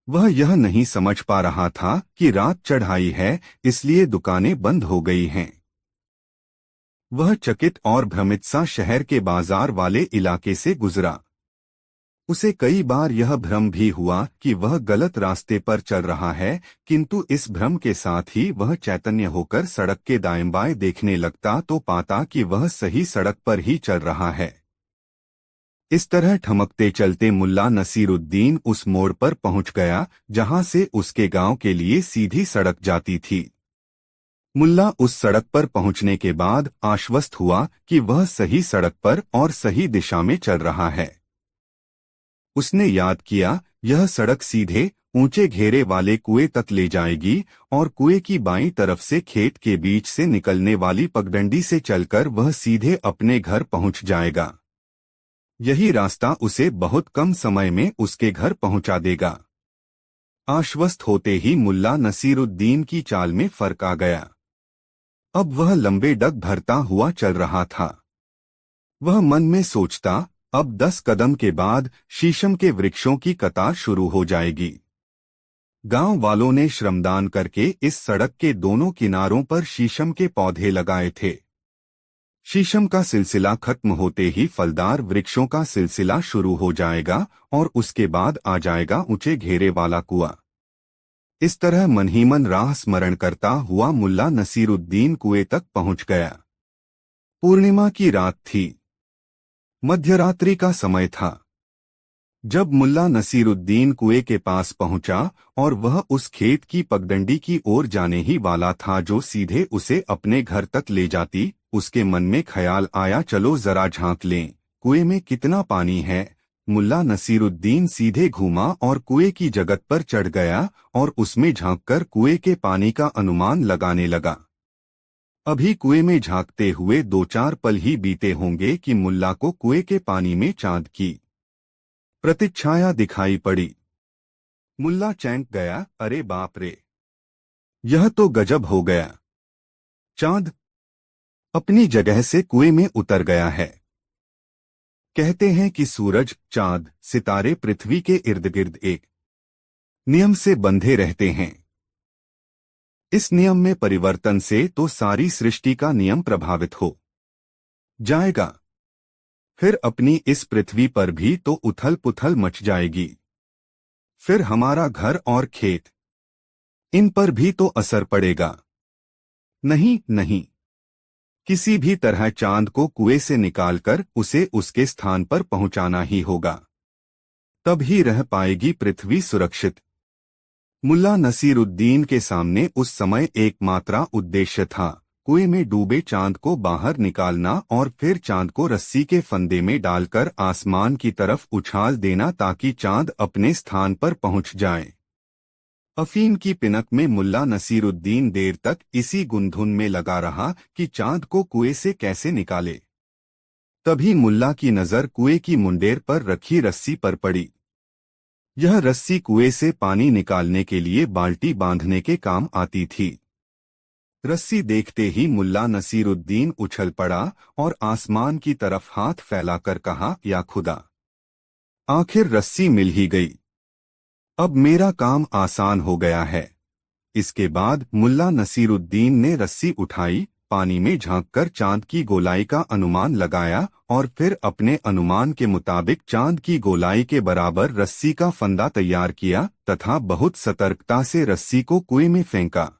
वह यह नहीं समझ पा रहा था कि रात चढ़ आई है, इसलिए दुकानें बंद हो गई हैं। वह चकित और भ्रमित सा शहर के बाजार वाले इलाके से गुजरा। उसे कई बार यह भ्रम भी हुआ कि वह गलत रास्ते पर चल रहा है, किंतु इस भ्रम के साथ ही वह चैतन्य होकर सड़क के दाएं बाएं देखने लगता तो पाता कि वह सही सड़क पर ही चल रहा है। इस तरह ठमकते चलते मुल्ला नसीरुद्दीन उस मोड़ पर पहुंच गया जहां से उसके गांव के लिए सीधी सड़क जाती थी। मुल्ला उस सड़क पर पहुंचने के बाद आश्वस्त हुआ कि वह सही सड़क पर और सही दिशा में चल रहा है। उसने याद किया, यह सड़क सीधे ऊंचे घेरे वाले कुएं तक ले जाएगी और कुएं की बाईं तरफ से खेत के बीच से निकलने वाली पगडंडी से चलकर वह सीधे अपने घर पहुंच जाएगा। यही रास्ता उसे बहुत कम समय में उसके घर पहुंचा देगा। आश्वस्त होते ही मुल्ला नसीरुद्दीन की चाल में फर्क आ गया। अब वह लंबे डग भरता हुआ चल रहा था। वह मन में सोचता, अब 10 कदम के बाद शीशम के वृक्षों की कतार शुरू हो जाएगी। गांव वालों ने श्रमदान करके इस सड़क के दोनों किनारों पर शीशम के पौधे लगाए थे। शीशम का सिलसिला खत्म होते ही फलदार वृक्षों का सिलसिला शुरू हो जाएगा और उसके बाद आ जाएगा ऊंचे घेरे वाला कुआं। इस तरह मन ही मन राह स्मरण करता हुआ मुल्ला नसीरुद्दीन कुएं तक पहुंच गया। पूर्णिमा की रात थी। मध्यरात्रि का समय था। जब मुल्ला नसीरुद्दीन कुएं के पास पहुंचा और वह उस खेत की पगडंडी की ओर जाने ही वाला था जो सीधे उसे अपने घर तक ले जाती, उसके मन में ख्याल आया, चलो जरा झांक लें, कुएं में कितना पानी है। मुल्ला नसीरुद्दीन सीधे घूमा और कुएं की जगत पर चढ़ गया और उसमें झांककर कुएं के पानी का अनुमान लगाने लगा। अभी कुएं में झांकते हुए 2-4 पल ही बीते होंगे कि मुल्ला को कुएं के पानी में चांद की प्रतिच्छाया दिखाई पड़ी। मुल्ला चौंक गया, अरे बाप रे, यह तो गजब हो गया। चांद अपनी जगह से कुएं में उतर गया है। कहते हैं कि सूरज, चांद, सितारे पृथ्वी के इर्द गिर्द एक नियम से बंधे रहते हैं। इस नियम में परिवर्तन से तो सारी सृष्टि का नियम प्रभावित हो जाएगा। फिर अपनी इस पृथ्वी पर भी तो उथल पुथल मच जाएगी। फिर हमारा घर और खेत, इन पर भी तो असर पड़ेगा। नहीं नहीं, किसी भी तरह चांद को कुएं से निकालकर उसे उसके स्थान पर पहुंचाना ही होगा, तब ही रह पाएगी पृथ्वी सुरक्षित। मुल्ला नसीरुद्दीन के सामने उस समय एकमात्र उद्देश्य था, कुएं में डूबे चांद को बाहर निकालना और फिर चांद को रस्सी के फंदे में डालकर आसमान की तरफ उछाल देना ताकि चांद अपने स्थान पर पहुंच जाए। अफीम की पिनक में मुल्ला नसीरुद्दीन देर तक इसी गुंधुन में लगा रहा कि चांद को कुएं से कैसे निकाले। तभी मुल्ला की नजर कुएं की मुंडेर पर रखी रस्सी पर पड़ी। यह रस्सी कुएं से पानी निकालने के लिए बाल्टी बांधने के काम आती थी। रस्सी देखते ही मुल्ला नसीरुद्दीन उछल पड़ा और आसमान की तरफ हाथ फैलाकर कहा, या खुदा, आखिर रस्सी मिल ही गई। अब मेरा काम आसान हो गया है। इसके बाद मुल्ला नसीरुद्दीन ने रस्सी उठाई, पानी में झांककर चांद की गोलाई का अनुमान लगाया और फिर अपने अनुमान के मुताबिक चांद की गोलाई के बराबर रस्सी का फंदा तैयार किया तथा बहुत सतर्कता से रस्सी को कुएं में फेंका।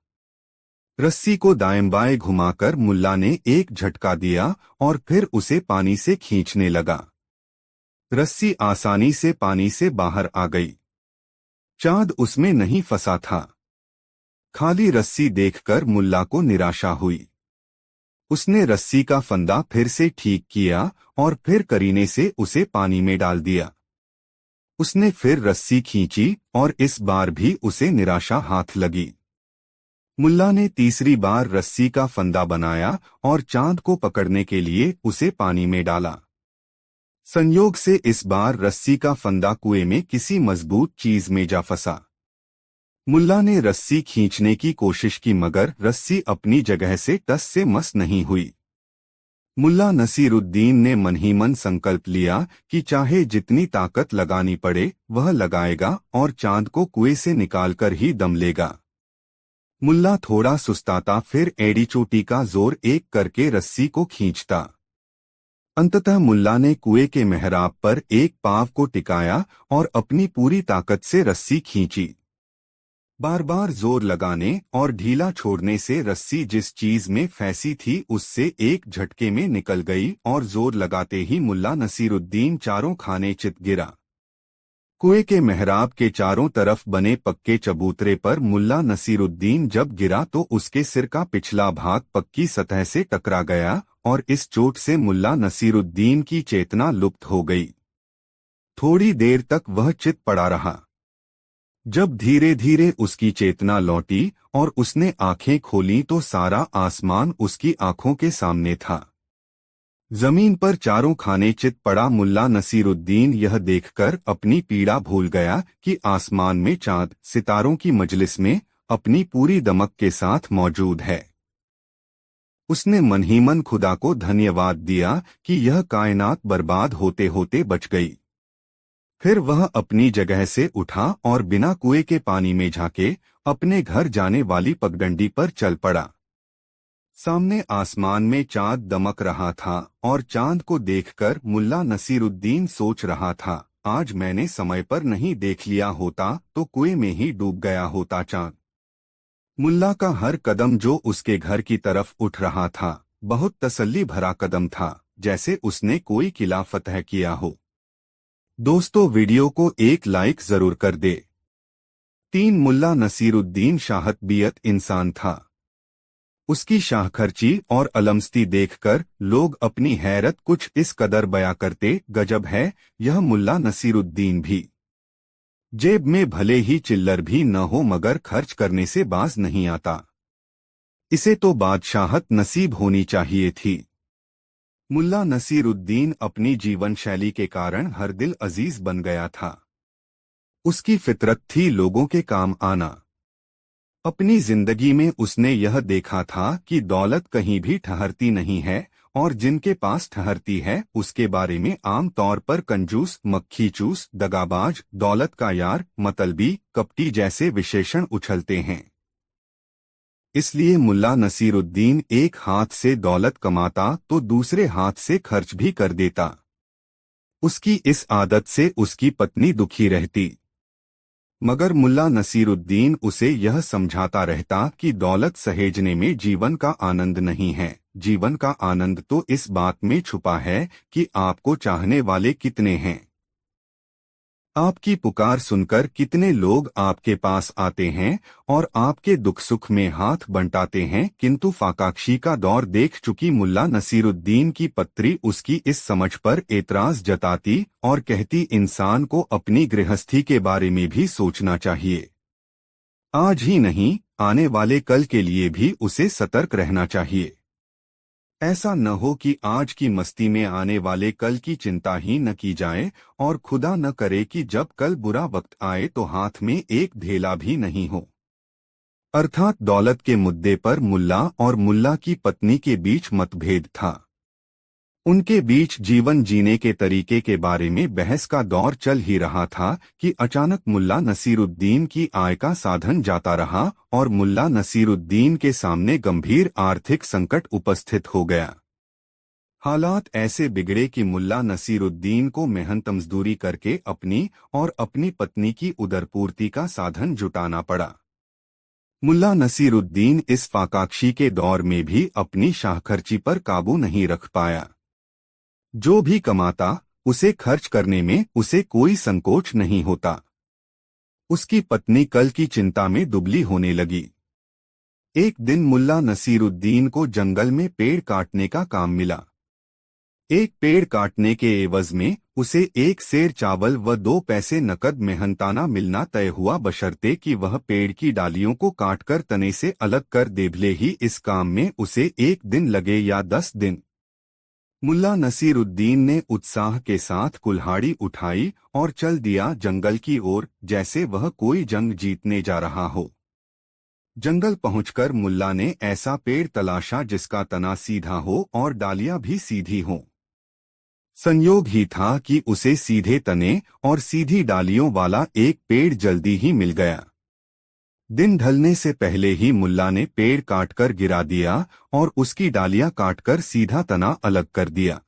रस्सी को दाएं बाएं घुमाकर मुल्ला ने एक झटका दिया और फिर उसे पानी से खींचने लगा। रस्सी आसानी से पानी से बाहर आ गई। चांद उसमें नहीं फंसा था। खाली रस्सी देखकर मुल्ला को निराशा हुई। उसने रस्सी का फंदा फिर से ठीक किया और फिर करीने से उसे पानी में डाल दिया। उसने फिर रस्सी खींची और इस बार भी उसे निराशा हाथ लगी। मुल्ला ने तीसरी बार रस्सी का फंदा बनाया और चांद को पकड़ने के लिए उसे पानी में डाला। संयोग से इस बार रस्सी का फंदा कुएं में किसी मजबूत चीज में जा फंसा। मुल्ला ने रस्सी खींचने की कोशिश की मगर रस्सी अपनी जगह से टस से मस नहीं हुई। मुल्ला नसीरुद्दीन ने मन ही मन संकल्प लिया कि चाहे जितनी ताकत लगानी पड़े वह लगाएगा और चांद को कुएं से निकालकर ही दम लेगा। मुल्ला थोड़ा सुस्ताता फिर एड़ी चोटी का जोर एक करके रस्सी को खींचता। अंततः मुल्ला ने कुएं के मेहराब पर एक पांव को टिकाया और अपनी पूरी ताकत से रस्सी खींची। बार बार जोर लगाने और ढीला छोड़ने से रस्सी जिस चीज में फंसी थी उससे एक झटके में निकल गई और जोर लगाते ही मुल्ला नसीरुद्दीन चारों खाने चित गिरा। कुएं के मेहराब के चारों तरफ बने पक्के चबूतरे पर मुल्ला नसीरुद्दीन जब गिरा तो उसके सिर का पिछला भाग पक्की सतह से टकरा गया और इस चोट से मुल्ला नसीरुद्दीन की चेतना लुप्त हो गई। थोड़ी देर तक वह चित पड़ा रहा। जब धीरे धीरे उसकी चेतना लौटी और उसने आंखें खोलीं तो सारा आसमान उसकी आंखों के सामने था। जमीन पर चारों खाने चित पड़ा मुल्ला नसीरुद्दीन यह देखकर अपनी पीड़ा भूल गया कि आसमान में चांद सितारों की मजलिस में अपनी पूरी दमक के साथ मौजूद है। उसने मन ही मन खुदा को धन्यवाद दिया कि यह कायनात बर्बाद होते होते बच गई। फिर वह अपनी जगह से उठा और बिना कुएं के पानी में झांके अपने घर जाने वाली पगडंडी पर चल पड़ा। सामने आसमान में चांद दमक रहा था और चांद को देखकर मुल्ला नसीरुद्दीन सोच रहा था, आज मैंने समय पर नहीं देख लिया होता तो कुएं में ही डूब गया होता चांद। मुल्ला का हर कदम जो उसके घर की तरफ उठ रहा था बहुत तसल्ली भरा कदम था, जैसे उसने कोई किला फतह किया हो। दोस्तों, वीडियो को एक लाइक जरूर कर दे। 3 मुल्ला नसीरुद्दीन शाहतबियत इंसान था। उसकी शाहखर्ची और अलमस्ती देखकर लोग अपनी हैरत कुछ इस कदर बयां करते, गजब है यह मुल्ला नसीरुद्दीन भी। जेब में भले ही चिल्लर भी न हो मगर खर्च करने से बाज नहीं आता। इसे तो बादशाहत नसीब होनी चाहिए थी। मुल्ला नसीरुद्दीन अपनी जीवन शैली के कारण हर दिल अजीज बन गया था। उसकी फितरत थी लोगों के काम आना। अपनी जिंदगी में उसने यह देखा था कि दौलत कहीं भी ठहरती नहीं है और जिनके पास ठहरती है उसके बारे में आम तौर पर कंजूस, मक्खीचूस, दगाबाज, दौलत का यार, मतलबी, कपटी जैसे विशेषण उछलते हैं। इसलिए मुल्ला नसीरुद्दीन एक हाथ से दौलत कमाता तो दूसरे हाथ से खर्च भी कर देता। उसकी इस आदत से उसकी पत्नी दुखी रहती, मगर मुल्ला नसीरुद्दीन उसे यह समझाता रहता कि दौलत सहेजने में जीवन का आनंद नहीं है, जीवन का आनंद तो इस बात में छुपा है कि आपको चाहने वाले कितने हैं। आपकी पुकार सुनकर कितने लोग आपके पास आते हैं और आपके दुख सुख में हाथ बंटाते हैं। किंतु फाकाक्षी का दौर देख चुकी मुल्ला नसीरुद्दीन की पत्री उसकी इस समझ पर एतराज जताती और कहती, इंसान को अपनी गृहस्थी के बारे में भी सोचना चाहिए। आज ही नहीं, आने वाले कल के लिए भी उसे सतर्क रहना चाहिए। ऐसा न हो कि आज की मस्ती में आने वाले कल की चिंता ही न की जाए और खुदा न करे कि जब कल बुरा वक्त आए तो हाथ में एक ढेला भी नहीं हो। अर्थात दौलत के मुद्दे पर मुल्ला और मुल्ला की पत्नी के बीच मतभेद था। उनके बीच जीवन जीने के तरीके के बारे में बहस का दौर चल ही रहा था कि अचानक मुल्ला नसीरुद्दीन की आय का साधन जाता रहा और मुल्ला नसीरुद्दीन के सामने गंभीर आर्थिक संकट उपस्थित हो गया। हालात ऐसे बिगड़े कि मुल्ला नसीरुद्दीन को मेहनत मजदूरी करके अपनी और अपनी पत्नी की उदरपूर्ति का साधन जुटाना पड़ा। मुल्ला नसीरुद्दीन इस फाकाक्षी के दौर में भी अपनी शाहखर्ची पर काबू नहीं रख पाया। जो भी कमाता उसे खर्च करने में उसे कोई संकोच नहीं होता। उसकी पत्नी कल की चिंता में दुबली होने लगी। एक दिन मुल्ला नसीरुद्दीन को जंगल में पेड़ काटने का काम मिला। एक पेड़ काटने के एवज में उसे 1 सेर चावल व 2 पैसे नकद मेहनताना मिलना तय हुआ, बशर्ते कि वह पेड़ की डालियों को काटकर तने से अलग कर दे, भले ही इस काम में उसे 1 दिन लगे या 10 दिन। मुल्ला नसीरुद्दीन ने उत्साह के साथ कुल्हाड़ी उठाई और चल दिया जंगल की ओर, जैसे वह कोई जंग जीतने जा रहा हो। जंगल पहुंचकर मुल्ला ने ऐसा पेड़ तलाशा जिसका तना सीधा हो और डालियां भी सीधी हों। संयोग ही था कि उसे सीधे तने और सीधी डालियों वाला एक पेड़ जल्दी ही मिल गया। दिन ढलने से पहले ही मुल्ला ने पेड़ काटकर गिरा दिया और उसकी डालियां काटकर सीधा तना अलग कर दिया।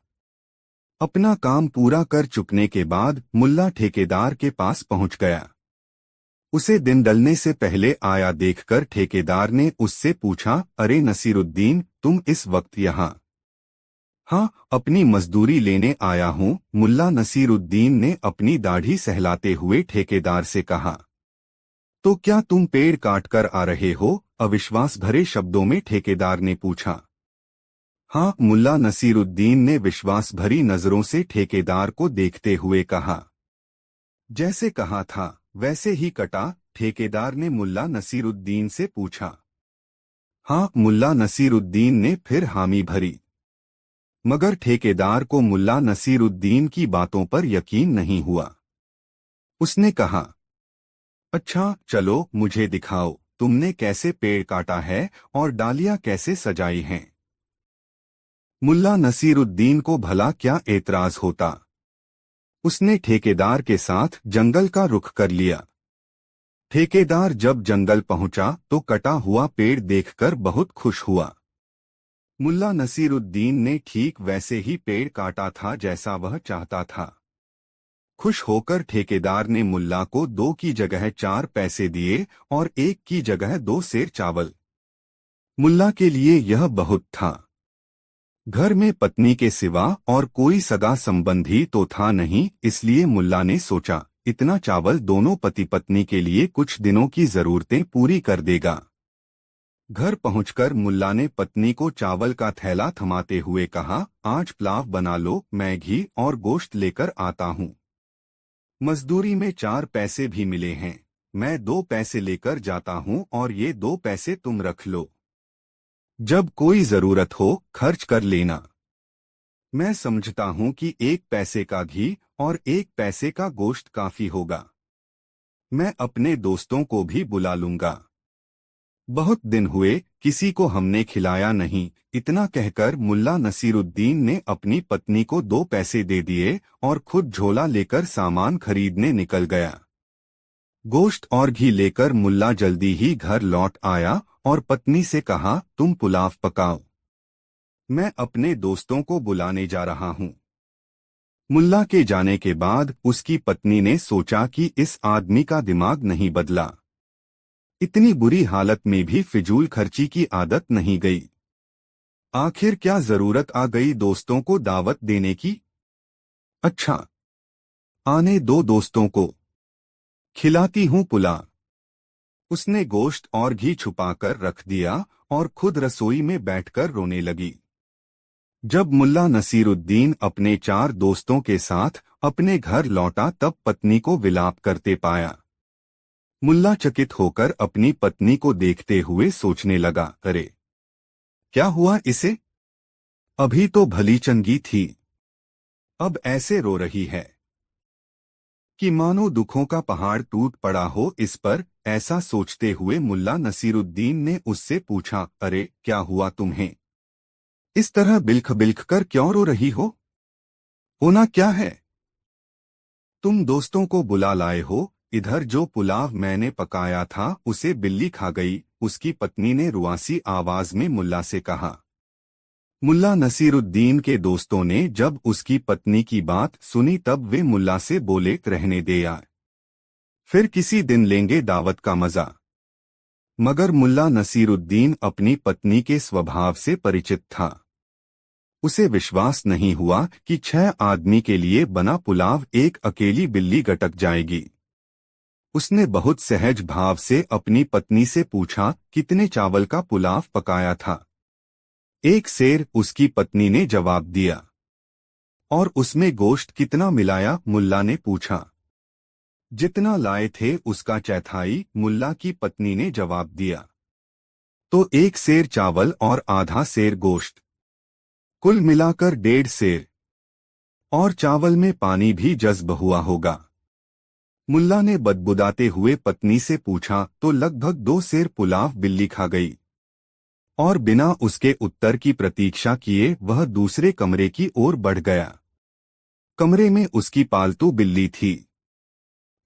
अपना काम पूरा कर चुकने के बाद मुल्ला ठेकेदार के पास पहुंच गया। उसे दिन ढलने से पहले आया देखकर ठेकेदार ने उससे पूछा, अरे नसीरुद्दीन, तुम इस वक्त यहाँ? हाँ, अपनी मजदूरी लेने आया हूँ, मुल्ला नसीरुद्दीन ने अपनी दाढ़ी सहलाते हुए ठेकेदार से कहा। तो क्या तुम पेड़ काटकर आ रहे हो? अविश्वास भरे शब्दों में ठेकेदार ने पूछा। हाँ, मुल्ला नसीरुद्दीन ने विश्वास भरी नजरों से ठेकेदार को देखते हुए कहा। जैसे कहा था वैसे ही कटा? ठेकेदार ने मुल्ला नसीरुद्दीन से पूछा। हाँ, मुल्ला नसीरुद्दीन ने फिर हामी भरी। मगर ठेकेदार को मुल्ला नसीरुद्दीन की बातों पर यकीन नहीं हुआ। उसने कहा, अच्छा चलो मुझे दिखाओ, तुमने कैसे पेड़ काटा है और डालियां कैसे सजाई हैं। मुल्ला नसीरुद्दीन को भला क्या एतराज होता। उसने ठेकेदार के साथ जंगल का रुख कर लिया। ठेकेदार जब जंगल पहुंचा तो कटा हुआ पेड़ देखकर बहुत खुश हुआ। मुल्ला नसीरुद्दीन ने ठीक वैसे ही पेड़ काटा था जैसा वह चाहता था। खुश होकर ठेकेदार ने मुल्ला को 2 की जगह 4 पैसे दिए और 1 की जगह 2 सेर चावल। मुल्ला के लिए यह बहुत था। घर में पत्नी के सिवा और कोई सगा संबंधी तो था नहीं, इसलिए मुल्ला ने सोचा इतना चावल दोनों पति पत्नी के लिए कुछ दिनों की जरूरतें पूरी कर देगा। घर पहुंचकर मुल्ला ने पत्नी को चावल का थैला थमाते हुए कहा, आज पुलाव बना लो, मैं घी और गोश्त लेकर आता हूँ। मजदूरी में 4 पैसे भी मिले हैं, मैं 2 पैसे लेकर जाता हूँ और ये 2 पैसे तुम रख लो। जब कोई जरूरत हो खर्च कर लेना। मैं समझता हूँ कि 1 पैसे का घी और 1 पैसे का गोश्त काफी होगा। मैं अपने दोस्तों को भी बुला लूंगा। बहुत दिन हुए किसी को हमने खिलाया नहीं। इतना कहकर मुल्ला नसीरुद्दीन ने अपनी पत्नी को 2 पैसे दे दिए और खुद झोला लेकर सामान खरीदने निकल गया। गोश्त और घी लेकर मुल्ला जल्दी ही घर लौट आया और पत्नी से कहा, तुम पुलाव पकाओ, मैं अपने दोस्तों को बुलाने जा रहा हूँ। मुल्ला के जाने के बाद उसकी पत्नी ने सोचा कि इस आदमी का दिमाग नहीं बदला। इतनी बुरी हालत में भी फिजूल खर्ची की आदत नहीं गई। आखिर क्या जरूरत आ गई दोस्तों को दावत देने की? अच्छा, आने दो दोस्तों को, खिलाती हूँ पुलाव। उसने गोश्त और घी छुपाकर रख दिया और खुद रसोई में बैठकर रोने लगी। जब मुल्ला नसीरुद्दीन अपने 4 दोस्तों के साथ अपने घर लौटा तब पत्नी को विलाप करते पाया। मुल्ला चकित होकर अपनी पत्नी को देखते हुए सोचने लगा, अरे क्या हुआ इसे? अभी तो भली चंगी थी, अब ऐसे रो रही है कि मानो दुखों का पहाड़ टूट पड़ा हो इस पर। ऐसा सोचते हुए मुल्ला नसीरुद्दीन ने उससे पूछा, अरे क्या हुआ तुम्हें? इस तरह बिल्ख बिल्ख कर क्यों रो रही हो? होना क्या है? तुम दोस्तों को बुला लाए हो, इधर जो पुलाव मैंने पकाया था उसे बिल्ली खा गई। उसकी पत्नी ने रुआसी आवाज में मुल्ला से कहा। मुल्ला नसीरुद्दीन के दोस्तों ने जब उसकी पत्नी की बात सुनी तब वे मुल्ला से बोले, रहने दे यार, फिर किसी दिन लेंगे दावत का मजा। मगर मुल्ला नसीरुद्दीन अपनी पत्नी के स्वभाव से परिचित था। उसे विश्वास नहीं हुआ कि 6 आदमी के लिए बना पुलाव एक अकेली बिल्ली गटक जाएगी। उसने बहुत सहज भाव से अपनी पत्नी से पूछा, कितने चावल का पुलाव पकाया था? 1 सेर, उसकी पत्नी ने जवाब दिया। और उसमें गोश्त कितना मिलाया? मुल्ला ने पूछा। जितना लाए थे उसका चौथाई, मुल्ला की पत्नी ने जवाब दिया। तो 1 सेर चावल और आधा सेर गोश्त, कुल मिलाकर 1.5 सेर। और चावल में पानी भी जज्ब हुआ होगा। मुल्ला ने बदबुदाते हुए पत्नी से पूछा। तो लगभग 2 सेर पुलाव बिल्ली खा गई। और बिना उसके उत्तर की प्रतीक्षा किए वह दूसरे कमरे की ओर बढ़ गया। कमरे में उसकी पालतू बिल्ली थी,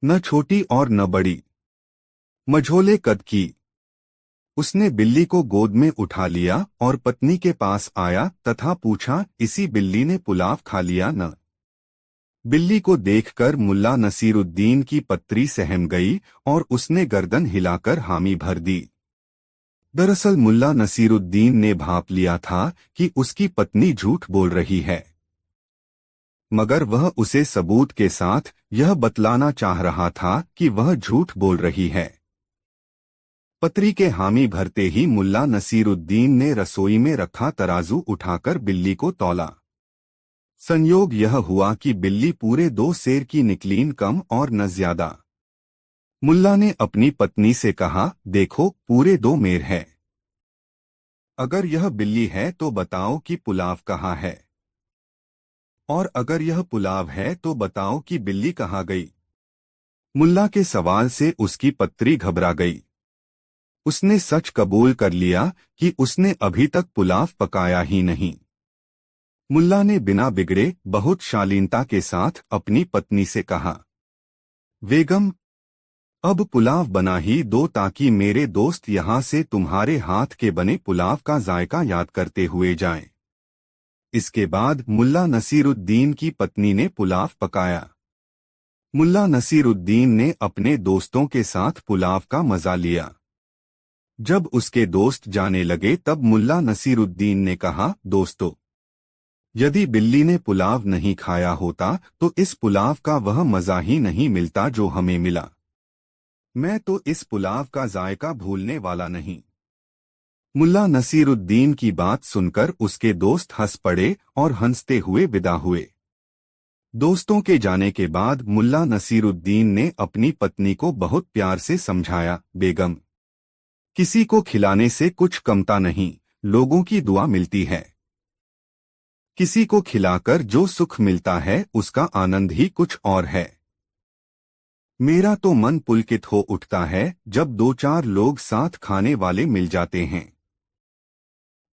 न छोटी और न बड़ी, मझोले कद की। उसने बिल्ली को गोद में उठा लिया और पत्नी के पास आया तथा पूछा, इसी बिल्ली ने पुलाव खा लिया न? बिल्ली को देखकर मुल्ला नसीरुद्दीन की पत्री सहम गई और उसने गर्दन हिलाकर हामी भर दी। दरअसल मुल्ला नसीरुद्दीन ने भांप लिया था कि उसकी पत्नी झूठ बोल रही है, मगर वह उसे सबूत के साथ यह बतलाना चाह रहा था कि वह झूठ बोल रही है। पत्री के हामी भरते ही मुल्ला नसीरुद्दीन ने रसोई में रखा तराजू उठाकर बिल्ली को तौला। संयोग यह हुआ कि बिल्ली पूरे 2 सेर की निकली, न कम और न ज्यादा। मुल्ला ने अपनी पत्नी से कहा, देखो पूरे 2 मेर है। अगर यह बिल्ली है तो बताओ कि पुलाव कहाँ है, और अगर यह पुलाव है तो बताओ कि बिल्ली कहाँ गई। मुल्ला के सवाल से उसकी पत्री घबरा गई। उसने सच कबूल कर लिया कि उसने अभी तक पुलाव पकाया ही नहीं। मुल्ला ने बिना बिगड़े बहुत शालीनता के साथ अपनी पत्नी से कहा, बेगम, अब पुलाव बना ही दो ताकि मेरे दोस्त यहाँ से तुम्हारे हाथ के बने पुलाव का जायका याद करते हुए जाएं। इसके बाद मुल्ला नसीरुद्दीन की पत्नी ने पुलाव पकाया। मुल्ला नसीरुद्दीन ने अपने दोस्तों के साथ पुलाव का मजा लिया। जब उसके दोस्त जाने लगे तब मुल्ला नसीरुद्दीन ने कहा, दोस्तों, यदि बिल्ली ने पुलाव नहीं खाया होता तो इस पुलाव का वह मजा ही नहीं मिलता जो हमें मिला। मैं तो इस पुलाव का जायका भूलने वाला नहीं। मुल्ला नसीरुद्दीन की बात सुनकर उसके दोस्त हंस पड़े और हंसते हुए विदा हुए। दोस्तों के जाने के बाद मुल्ला नसीरुद्दीन ने अपनी पत्नी को बहुत प्यार से समझाया, बेगम, किसी को खिलाने से कुछ कमता नहीं, लोगों की दुआ मिलती है। किसी को खिलाकर जो सुख मिलता है उसका आनंद ही कुछ और है। मेरा तो मन पुलकित हो उठता है जब 2-4 लोग साथ खाने वाले मिल जाते हैं।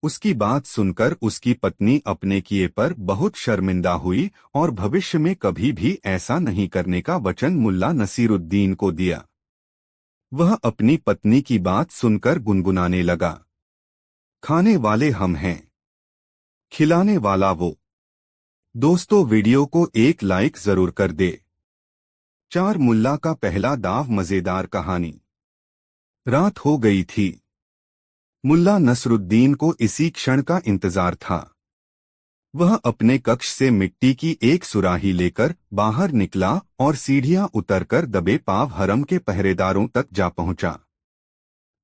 उसकी बात सुनकर उसकी पत्नी अपने किए पर बहुत शर्मिंदा हुई और भविष्य में कभी भी ऐसा नहीं करने का वचन मुल्ला नसीरुद्दीन को दिया। वह अपनी पत्नी की बात सुनकर गुनगुनाने लगा, खाने वाले हम हैं, खिलाने वाला वो। दोस्तों, वीडियो को एक लाइक जरूर कर दे। 4 मुल्ला का पहला दाव। मजेदार कहानी। रात हो गई थी। मुल्ला नसरुद्दीन को इसी क्षण का इंतजार था। वह अपने कक्ष से मिट्टी की एक सुराही लेकर बाहर निकला और सीढ़ियां उतरकर दबे पांव हरम के पहरेदारों तक जा पहुंचा।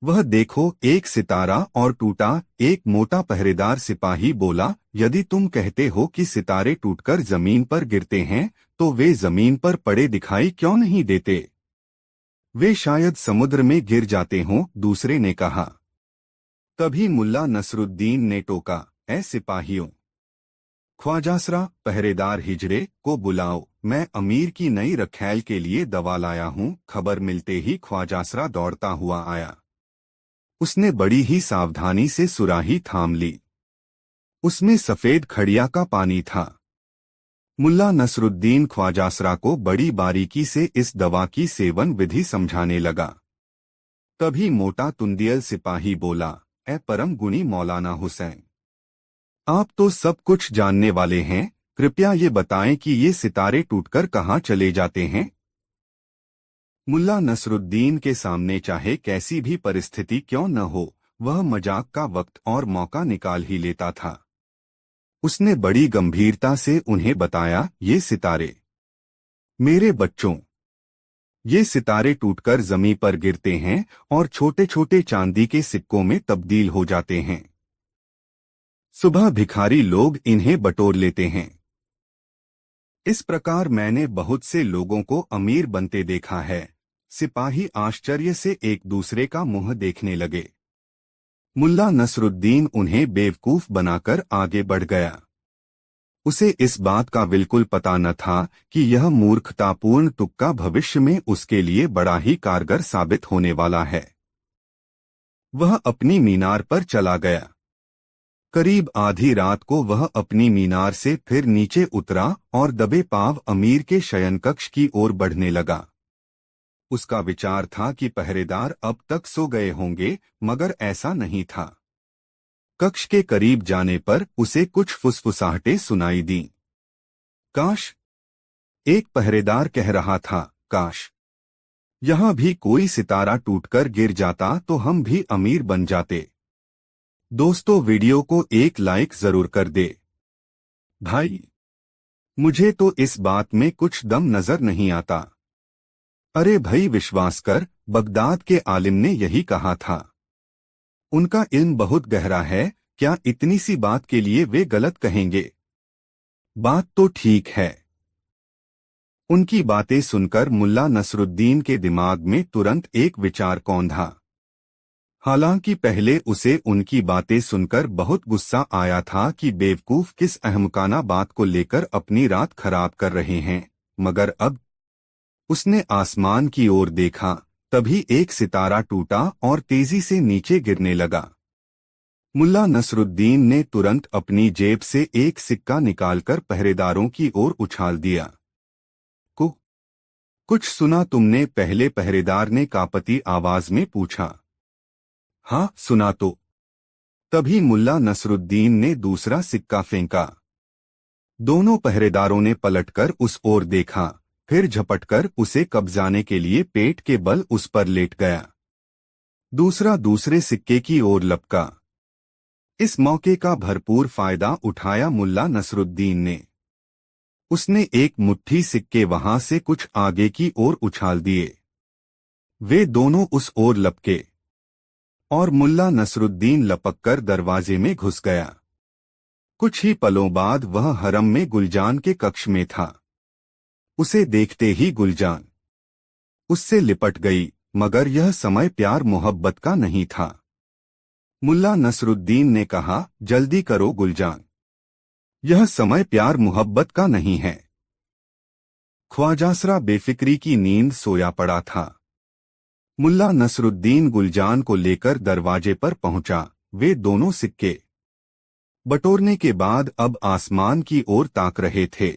वह देखो एक सितारा और टूटा। एक मोटा पहरेदार सिपाही बोला, यदि तुम कहते हो कि सितारे टूटकर जमीन पर गिरते हैं तो वे जमीन पर पड़े दिखाई क्यों नहीं देते? वे शायद समुद्र में गिर जाते हों, दूसरे ने कहा। तभी मुल्ला नसरुद्दीन ने टोका, ऐ सिपाहियों, ख्वाजासरा पहरेदार हिजड़े को बुलाओ, मैं अमीर की नई रखैल के लिए दवा लाया हूँ। खबर मिलते ही ख्वाजासरा दौड़ता हुआ आया। उसने बड़ी ही सावधानी से सुराही थाम ली। उसमें सफेद खड़िया का पानी था। मुल्ला नसरुद्दीन ख्वाजासरा को बड़ी बारीकी से इस दवा की सेवन विधि समझाने लगा। तभी मोटा तुंदियल सिपाही बोला, ए परम गुणी मौलाना हुसैन, आप तो सब कुछ जानने वाले हैं, कृपया ये बताएं कि ये सितारे टूटकर कहाँ चले जाते हैं? मुल्ला नसरुद्दीन के सामने चाहे कैसी भी परिस्थिति क्यों न हो, वह मजाक का वक्त और मौका निकाल ही लेता था। उसने बड़ी गंभीरता से उन्हें बताया, ये सितारे, मेरे बच्चों, ये सितारे टूटकर जमीन पर गिरते हैं और छोटे छोटे चांदी के सिक्कों में तब्दील हो जाते हैं। सुबह भिखारी लोग इन्हें बटोर लेते हैं। इस प्रकार मैंने बहुत से लोगों को अमीर बनते देखा है। सिपाही आश्चर्य से एक दूसरे का मुंह देखने लगे। मुल्ला नसरुद्दीन उन्हें बेवकूफ बनाकर आगे बढ़ गया। उसे इस बात का बिल्कुल पता न था कि यह मूर्खतापूर्ण तुक्का भविष्य में उसके लिए बड़ा ही कारगर साबित होने वाला है। वह अपनी मीनार पर चला गया। करीब आधी रात को वह अपनी मीनार से फिर नीचे उतरा और दबे पांव अमीर के शयनकक्ष की ओर बढ़ने लगा। उसका विचार था कि पहरेदार अब तक सो गए होंगे, मगर ऐसा नहीं था। कक्ष के करीब जाने पर उसे कुछ फुसफुसाहटें सुनाई दी। काश, एक पहरेदार कह रहा था, काश यहां भी कोई सितारा टूटकर गिर जाता तो हम भी अमीर बन जाते। दोस्तों, वीडियो को एक लाइक जरूर कर दे। भाई, मुझे तो इस बात में कुछ दम नजर नहीं आता। अरे भाई, विश्वास कर, बगदाद के आलिम ने यही कहा था। उनका इल्म बहुत गहरा है, क्या इतनी सी बात के लिए वे गलत कहेंगे? बात तो ठीक है। उनकी बातें सुनकर मुल्ला नसरुद्दीन के दिमाग में तुरंत एक विचार कौंधा। हालांकि पहले उसे उनकी बातें सुनकर बहुत गुस्सा आया था कि बेवकूफ किस अहमकाना बात को लेकर अपनी रात खराब कर रहे हैं, मगर अब उसने आसमान की ओर देखा, तभी एक सितारा टूटा और तेजी से नीचे गिरने लगा। मुल्ला नसरुद्दीन ने तुरंत अपनी जेब से एक सिक्का निकालकर पहरेदारों की ओर उछाल दिया। कुछ सुना तुमने? पहले पहरेदार ने कांपती आवाज में पूछा। हाँ, सुना तो। तभी मुल्ला नसरुद्दीन ने दूसरा सिक्का फेंका। दोनों पहरेदारों ने पलटकर उस ओर देखा, फिर झपटकर उसे कब्जाने के लिए पेट के बल उस पर लेट गया। दूसरा दूसरे सिक्के की ओर लपका। इस मौके का भरपूर फायदा उठाया मुल्ला नसरुद्दीन ने। उसने एक मुट्ठी सिक्के वहां से कुछ आगे की ओर उछाल दिए। वे दोनों उस ओर लपके और मुल्ला नसरुद्दीन लपककर दरवाजे में घुस गया। कुछ ही पलों बाद वह हरम में गुलजान के कक्ष में था। उसे देखते ही गुलजान उससे लिपट गई, मगर यह समय प्यार मोहब्बत का नहीं था। मुल्ला नसरुद्दीन ने कहा, जल्दी करो गुलजान, यह समय प्यार मोहब्बत का नहीं है। ख्वाजासरा बेफिक्री की नींद सोया पड़ा था। मुल्ला नसरुद्दीन गुलजान को लेकर दरवाजे पर पहुंचा। वे दोनों सिक्के बटोरने के बाद अब आसमान की ओर ताक रहे थे।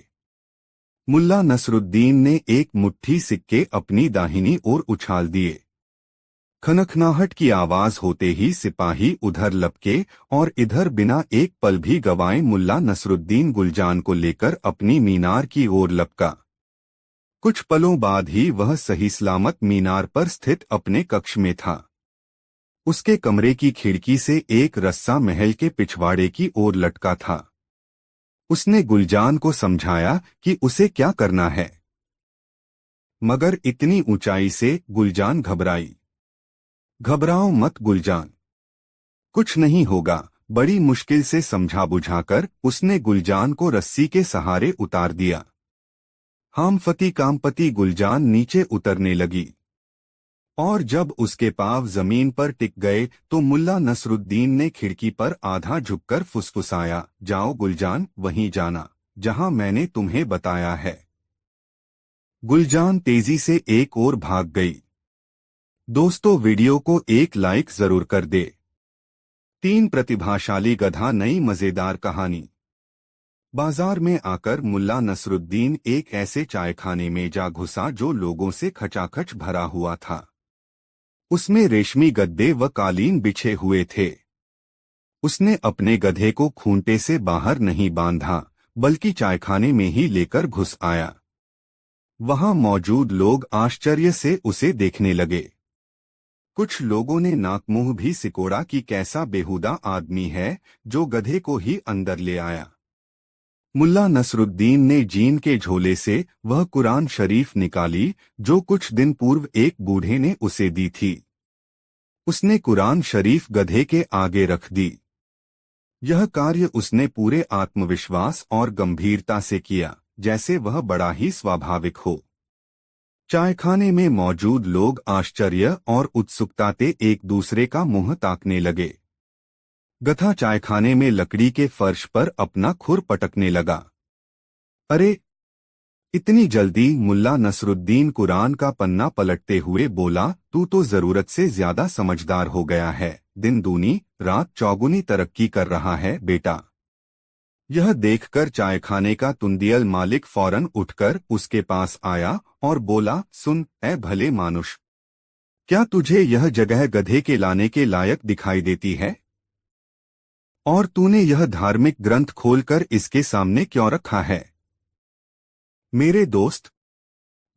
मुल्ला नसरुद्दीन ने एक मुट्ठी सिक्के अपनी दाहिनी ओर उछाल दिए। खनखनाहट की आवाज होते ही सिपाही उधर लपके और इधर बिना एक पल भी गवाए मुल्ला नसरुद्दीन गुलजान को लेकर अपनी मीनार की ओर लपका। कुछ पलों बाद ही वह सही सलामत मीनार पर स्थित अपने कक्ष में था। उसके कमरे की खिड़की से एक रस्सा महल के पिछवाड़े की ओर लटका था। उसने गुलजान को समझाया कि उसे क्या करना है, मगर इतनी ऊंचाई से गुलजान घबराई। घबराओ मत गुलजान, कुछ नहीं होगा। बड़ी मुश्किल से समझा बुझाकर उसने गुलजान को रस्सी के सहारे उतार दिया। हामफती कामपति गुलजान नीचे उतरने लगी और जब उसके पांव जमीन पर टिक गए तो मुल्ला नसरुद्दीन ने खिड़की पर आधा झुककर फुसफुसाया, जाओ गुलजान, वहीं जाना जहां मैंने तुम्हें बताया है। गुलजान तेजी से एक ओर भाग गई। दोस्तों, वीडियो को एक लाइक जरूर कर दे। 3 प्रतिभाशाली गधा, नई मजेदार कहानी। बाजार में आकर मुल्ला नसरुद्दीन एक ऐसे चायखाने में जा घुसा जो लोगों से खचाखच भरा हुआ था। उसमें रेशमी गद्दे व कालीन बिछे हुए थे। उसने अपने गधे को खूंटे से बाहर नहीं बांधा, बल्कि चायखाने में ही लेकर घुस आया। वहां मौजूद लोग आश्चर्य से उसे देखने लगे। कुछ लोगों ने नाक मुंह भी सिकोड़ा कि कैसा बेहुदा आदमी है जो गधे को ही अंदर ले आया। मुल्ला नसरुद्दीन ने जीन के झोले से वह कुरान शरीफ निकाली जो कुछ दिन पूर्व एक बूढ़े ने उसे दी थी। उसने कुरान शरीफ गधे के आगे रख दी। यह कार्य उसने पूरे आत्मविश्वास और गंभीरता से किया, जैसे वह बड़ा ही स्वाभाविक हो। चायखाने में मौजूद लोग आश्चर्य और उत्सुकता से एक दूसरे का मुंह ताकने लगे। गधा चायखाने में लकड़ी के फर्श पर अपना खुर पटकने लगा। अरे, इतनी जल्दी? मुल्ला नसरुद्दीन कुरान का पन्ना पलटते हुए बोला, तू तो जरूरत से ज्यादा समझदार हो गया है। दिन दूनी रात चौगुनी तरक्की कर रहा है बेटा। यह देखकर चायखाने का तुंदियल मालिक फौरन उठकर उसके पास आया और बोला, सुन ए भले मानुष, क्या तुझे यह जगह गधे के लाने के लायक दिखाई देती है? और तूने यह धार्मिक ग्रंथ खोलकर इसके सामने क्यों रखा है? मेरे दोस्त,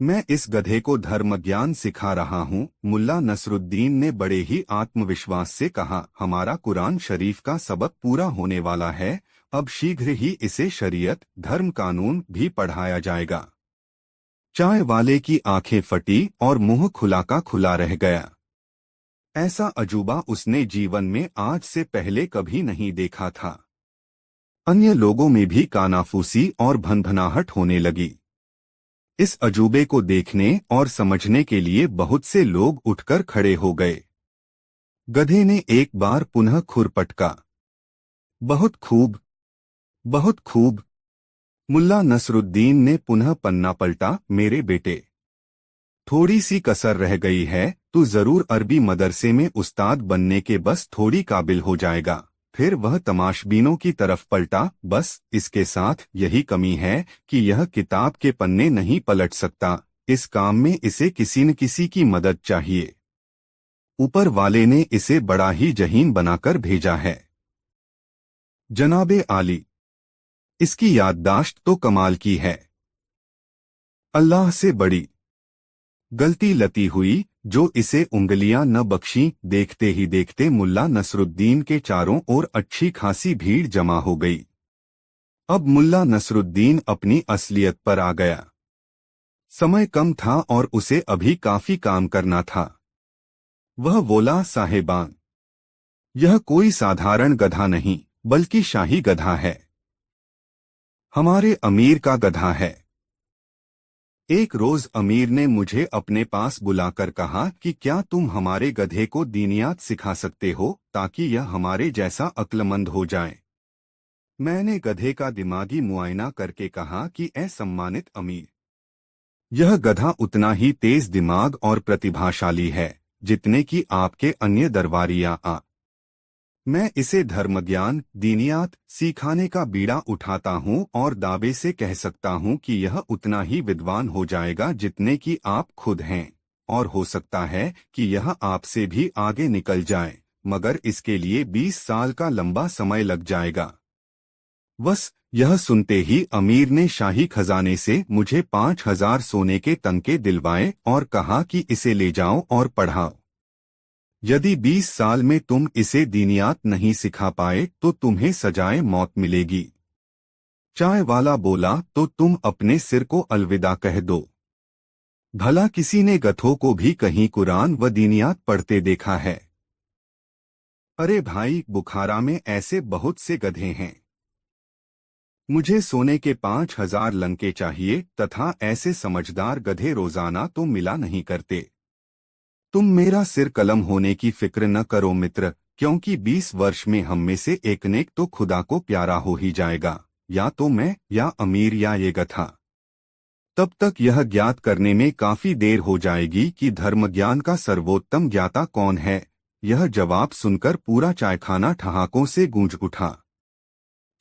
मैं इस गधे को धर्म ज्ञान सिखा रहा हूँ, मुल्ला नसरुद्दीन ने बड़े ही आत्मविश्वास से कहा। हमारा कुरान शरीफ का सबक पूरा होने वाला है, अब शीघ्र ही इसे शरीयत धर्म कानून भी पढ़ाया जाएगा। चाय वाले की आंखें फटी और मुंह खुला का खुला रह गया। ऐसा अजूबा उसने जीवन में आज से पहले कभी नहीं देखा था। अन्य लोगों में भी कानाफूसी और भनभनाहट होने लगी। इस अजूबे को देखने और समझने के लिए बहुत से लोग उठकर खड़े हो गए। गधे ने एक बार पुनः खुर पटका। बहुत खूब, बहुत खूब। मुल्ला नसरुद्दीन ने पुनः पन्ना पलटा। मेरे बेटे, थोड़ी सी कसर रह गई है, तू जरूर अरबी मदरसे में उस्ताद बनने के बस थोड़ी काबिल हो जाएगा। फिर वह तमाशबीनों की तरफ पलटा। बस इसके साथ यही कमी है कि यह किताब के पन्ने नहीं पलट सकता। इस काम में इसे किसी न किसी की मदद चाहिए। ऊपर वाले ने इसे बड़ा ही जहीन बनाकर भेजा है। जनाबे आली, इसकी याददाश्त तो कमाल की है। अल्लाह से बड़ी गलती लती हुई जो इसे उंगलियां न बख्शी। देखते ही देखते मुल्ला नसरुद्दीन के चारों ओर अच्छी खासी भीड़ जमा हो गई। अब मुल्ला नसरुद्दीन अपनी असलियत पर आ गया। समय कम था और उसे अभी काफी काम करना था। वह बोला, साहेबान, यह कोई साधारण गधा नहीं बल्कि शाही गधा है। हमारे अमीर का गधा है। एक रोज अमीर ने मुझे अपने पास बुलाकर कहा कि क्या तुम हमारे गधे को दीनियात सिखा सकते हो ताकि यह हमारे जैसा अक्लमंद हो जाए। मैंने गधे का दिमागी मुआयना करके कहा कि ए सम्मानित अमीर, यह गधा उतना ही तेज दिमाग और प्रतिभाशाली है जितने कि आपके अन्य दरबारिया आ। मैं इसे धर्मज्ञान दीनियात सिखाने का बीड़ा उठाता हूँ और दावे से कह सकता हूँ कि यह उतना ही विद्वान हो जाएगा जितने कि आप खुद हैं, और हो सकता है कि यह आपसे भी आगे निकल जाए, मगर इसके लिए 20 साल का लंबा समय लग जाएगा। बस यह सुनते ही अमीर ने शाही खजाने से मुझे 5000 सोने के तंके दिलवाए और कहा कि इसे ले जाओ और पढ़ाओ। यदि 20 साल में तुम इसे दीनियात नहीं सिखा पाए तो तुम्हें सजाए मौत मिलेगी। चाय वाला बोला, तो तुम अपने सिर को अलविदा कह दो। भला किसी ने गधों को भी कहीं कुरान व दीनियात पढ़ते देखा है? अरे भाई, बुखारा में ऐसे बहुत से गधे हैं। मुझे सोने के 5000 लंके चाहिए तथा ऐसे समझदार गधे रोजाना तो मिला नहीं करते। तुम मेरा सिर कलम होने की फिक्र न करो मित्र, क्योंकि 20 वर्ष में हम में से एक नेक तो खुदा को प्यारा हो ही जाएगा, या तो मैं या अमीर या ये गधा। तब तक यह ज्ञात करने में काफी देर हो जाएगी कि धर्मज्ञान का सर्वोत्तम ज्ञाता कौन है। यह जवाब सुनकर पूरा चायखाना ठहाकों से गूंज उठा।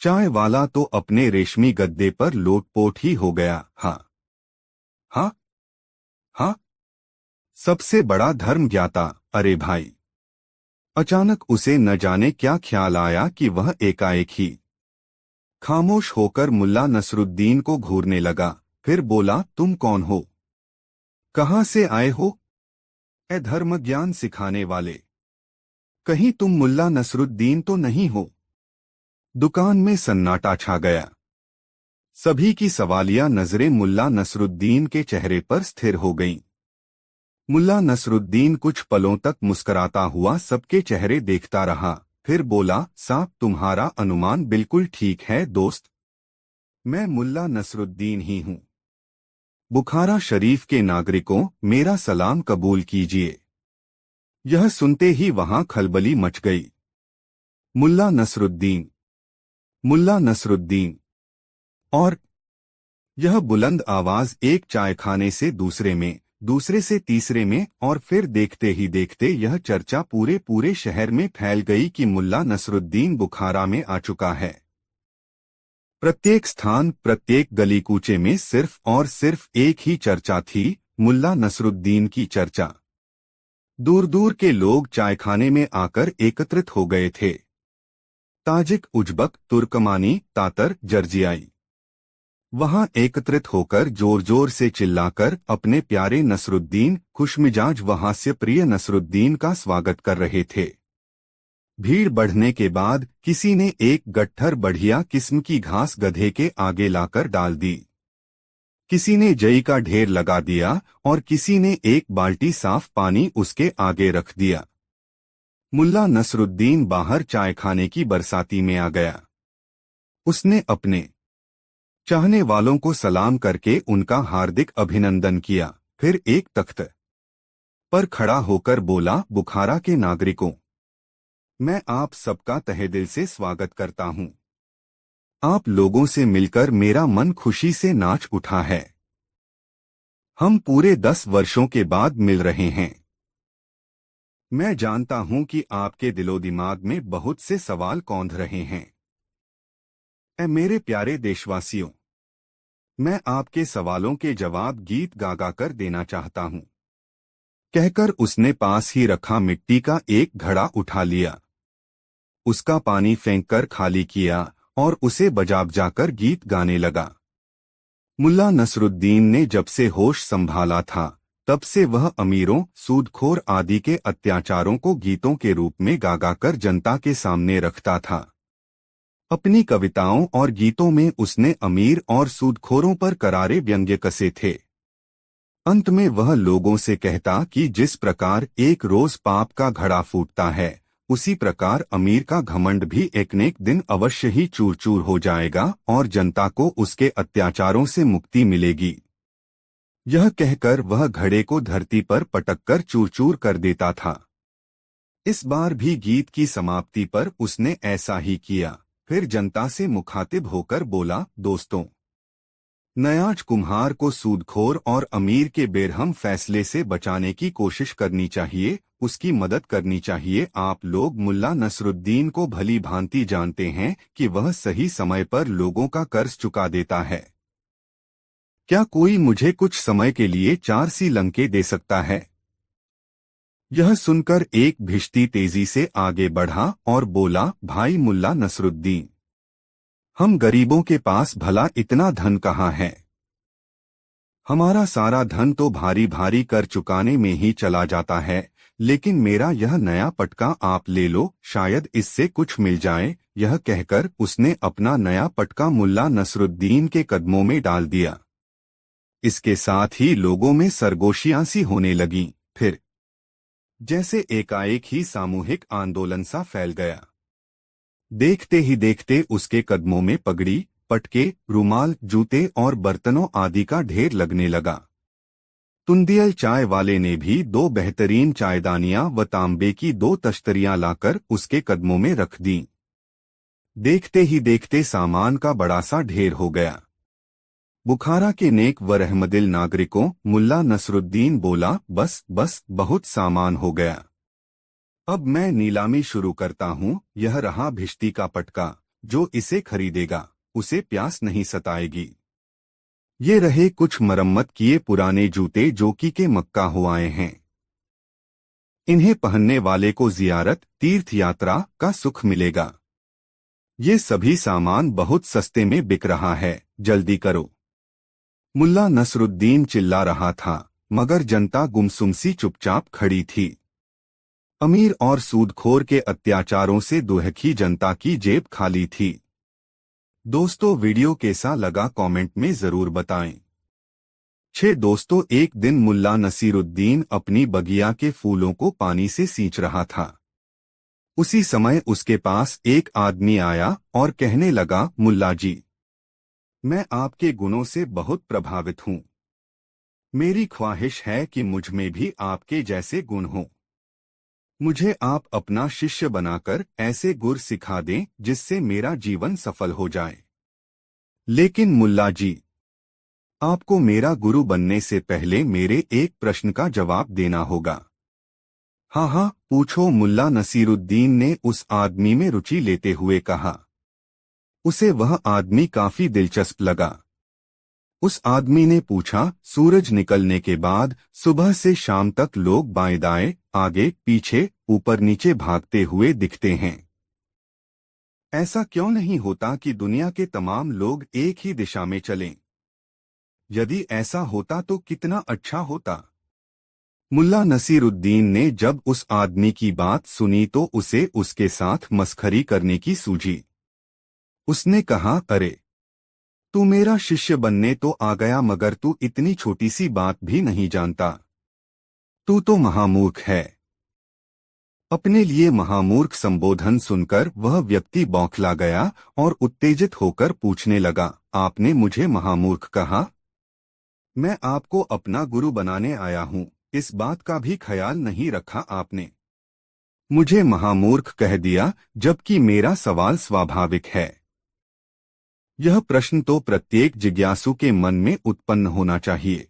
चाय वाला तो अपने रेशमी गद्दे पर लोटपोट ही हो गया। हाँ हाँ हाँ, सबसे बड़ा धर्म ज्ञाता, अरे भाई। अचानक उसे न जाने क्या ख्याल आया कि वह एकाएक ही खामोश होकर मुल्ला नसरुद्दीन को घूरने लगा। फिर बोला, तुम कौन हो? कहाँ से आए हो? ए धर्म ज्ञान सिखाने वाले, कहीं तुम मुल्ला नसरुद्दीन तो नहीं हो? दुकान में सन्नाटा छा गया। सभी की सवालिया नजरें मुल्ला नसरुद्दीन के चेहरे पर स्थिर हो गईं। मुल्ला नसरुद्दीन कुछ पलों तक मुस्कराता हुआ सबके चेहरे देखता रहा, फिर बोला, साहब तुम्हारा अनुमान बिल्कुल ठीक है दोस्त। मैं मुल्ला नसरुद्दीन ही हूँ। बुखारा शरीफ के नागरिकों, मेरा सलाम कबूल कीजिए। यह सुनते ही वहां खलबली मच गई। मुल्ला नसरुद्दीन, मुल्ला नसरुद्दीन। और यह बुलंद आवाज एक चायखाने से दूसरे में, दूसरे से तीसरे में, और फिर देखते ही देखते यह चर्चा पूरे पूरे शहर में फैल गई कि मुल्ला नसरुद्दीन बुखारा में आ चुका है। प्रत्येक स्थान, प्रत्येक गली कूचे में सिर्फ और सिर्फ एक ही चर्चा थी, मुल्ला नसरुद्दीन की चर्चा। दूर दूर के लोग चायखाने में आकर एकत्रित हो गए थे। ताजिक, उज्बक, तुर्कमानी, तातर, जर्जियाई वहां एकत्रित होकर जोर जोर से चिल्लाकर अपने प्यारे नसरुद्दीन, खुशमिजाज व हास्य प्रिय नसरुद्दीन का स्वागत कर रहे थे। भीड़ बढ़ने के बाद किसी ने एक गट्ठर बढ़िया किस्म की घास गधे के आगे लाकर डाल दी। किसी ने जई का ढेर लगा दिया और किसी ने एक बाल्टी साफ पानी उसके आगे रख दिया। मुल्ला नसरुद्दीन बाहर चायखाने की बरसाती में आ गया। उसने अपने चाहने वालों को सलाम करके उनका हार्दिक अभिनंदन किया, फिर एक तख्त पर खड़ा होकर बोला, बुखारा के नागरिकों, मैं आप सबका तहे दिल से स्वागत करता हूं। आप लोगों से मिलकर मेरा मन खुशी से नाच उठा है। हम पूरे 10 वर्षों के बाद मिल रहे हैं। मैं जानता हूं कि आपके दिलो दिमाग में बहुत से सवाल कौंध रहे हैं। ऐ मेरे प्यारे देशवासियों, मैं आपके सवालों के जवाब गीत गा गा कर देना चाहता हूं। कहकर उसने पास ही रखा मिट्टी का एक घड़ा उठा लिया, उसका पानी फेंककर खाली किया और उसे बजा बजाकर गीत गाने लगा। मुल्ला नसरुद्दीन ने जब से होश संभाला था, तब से वह अमीरों, सूदखोर आदि के अत्याचारों को गीतों के रूप में गा गा कर जनता के सामने रखता था। अपनी कविताओं और गीतों में उसने अमीर और सूदखोरों पर करारे व्यंग्य कसे थे। अंत में वह लोगों से कहता कि जिस प्रकार एक रोज पाप का घड़ा फूटता है, उसी प्रकार अमीर का घमंड भी एक न एक दिन अवश्य ही चूर चूर हो जाएगा और जनता को उसके अत्याचारों से मुक्ति मिलेगी। यह कहकर वह घड़े को धरती पर पटककर चूर चूर कर देता था। इस बार भी गीत की समाप्ति पर उसने ऐसा ही किया। फिर जनता से मुखातिब होकर बोला, दोस्तों, नयाज कुम्हार को सूदखोर और अमीर के बेरहम फैसले से बचाने की कोशिश करनी चाहिए, उसकी मदद करनी चाहिए। आप लोग मुल्ला नसरुद्दीन को भली भांति जानते हैं कि वह सही समय पर लोगों का कर्ज चुका देता है। क्या कोई मुझे कुछ समय के लिए 4 सी लंके दे सकता है? यह सुनकर एक भिश्ती तेजी से आगे बढ़ा और बोला, भाई मुल्ला नसरुद्दीन, हम गरीबों के पास भला इतना धन कहाँ है? हमारा सारा धन तो भारी भारी कर चुकाने में ही चला जाता है, लेकिन मेरा यह नया पटका आप ले लो, शायद इससे कुछ मिल जाए। यह कहकर उसने अपना नया पटका मुल्ला नसरुद्दीन के कदमों में डाल दिया। इसके साथ ही लोगों में सरगोशियां सी होने लगीं। फिर जैसे एकाएक ही सामूहिक आंदोलन सा फैल गया। देखते ही देखते उसके कदमों में पगड़ी, पटके, रुमाल, जूते और बर्तनों आदि का ढेर लगने लगा। तुंदियल चाय वाले ने भी 2 बेहतरीन चायदानियां व तांबे की 2 तश्तरियां लाकर उसके कदमों में रख दी। देखते ही देखते सामान का बड़ा सा ढेर हो गया। बुखारा के नेक व रहमदिल नागरिकों, मुल्ला नसरुद्दीन बोला, बस बस, बहुत सामान हो गया। अब मैं नीलामी शुरू करता हूँ। यह रहा भिश्ती का पटका, जो इसे खरीदेगा उसे प्यास नहीं सताएगी। ये रहे कुछ मरम्मत किए पुराने जूते जो कि मक्का हो आए हैं। इन्हें पहनने वाले को जियारत, तीर्थ यात्रा का सुख मिलेगा। ये सभी सामान बहुत सस्ते में बिक रहा है, जल्दी करो। मुल्ला नसरुद्दीन चिल्ला रहा था, मगर जनता गुमसुम सी चुपचाप खड़ी थी। अमीर और सूदखोर के अत्याचारों से दुहखी जनता की जेब खाली थी। दोस्तों, वीडियो कैसा लगा कमेंट में जरूर बताएं। दोस्तों, एक दिन मुल्ला नसीरुद्दीन अपनी बगिया के फूलों को पानी से सींच रहा था। उसी समय उसके पास एक आदमी आया और कहने लगा, मुल्ला जी, मैं आपके गुणों से बहुत प्रभावित हूँ। मेरी ख्वाहिश है कि मुझ में भी आपके जैसे गुण हों। मुझे आप अपना शिष्य बनाकर ऐसे गुर सिखा दें जिससे मेरा जीवन सफल हो जाए। लेकिन मुल्ला जी, आपको मेरा गुरु बनने से पहले मेरे एक प्रश्न का जवाब देना होगा। हाँ हाँ, पूछो, मुल्ला नसीरुद्दीन ने उस आदमी में रुचि लेते हुए कहा। उसे वह आदमी काफी दिलचस्प लगा। उस आदमी ने पूछा, सूरज निकलने के बाद सुबह से शाम तक लोग बाएं दाएं, आगे पीछे, ऊपर नीचे भागते हुए दिखते हैं। ऐसा क्यों नहीं होता कि दुनिया के तमाम लोग एक ही दिशा में चलें? यदि ऐसा होता तो कितना अच्छा होता। मुल्ला नसीरुद्दीन ने जब उस आदमी की बात सुनी तो उसे उसके साथ मस्खरी करने की सूझी। उसने कहा, अरे, तू मेरा शिष्य बनने तो आ गया, मगर तू इतनी छोटी सी बात भी नहीं जानता। तू तो महामूर्ख है। अपने लिए महामूर्ख संबोधन सुनकर वह व्यक्ति बौखला गया और उत्तेजित होकर पूछने लगा, आपने मुझे महामूर्ख कहा? मैं आपको अपना गुरु बनाने आया हूँ, इस बात का भी ख्याल नहीं रखा आपने। मुझे महामूर्ख कह दिया, जबकि मेरा सवाल स्वाभाविक है। यह प्रश्न तो प्रत्येक जिज्ञासु के मन में उत्पन्न होना चाहिए।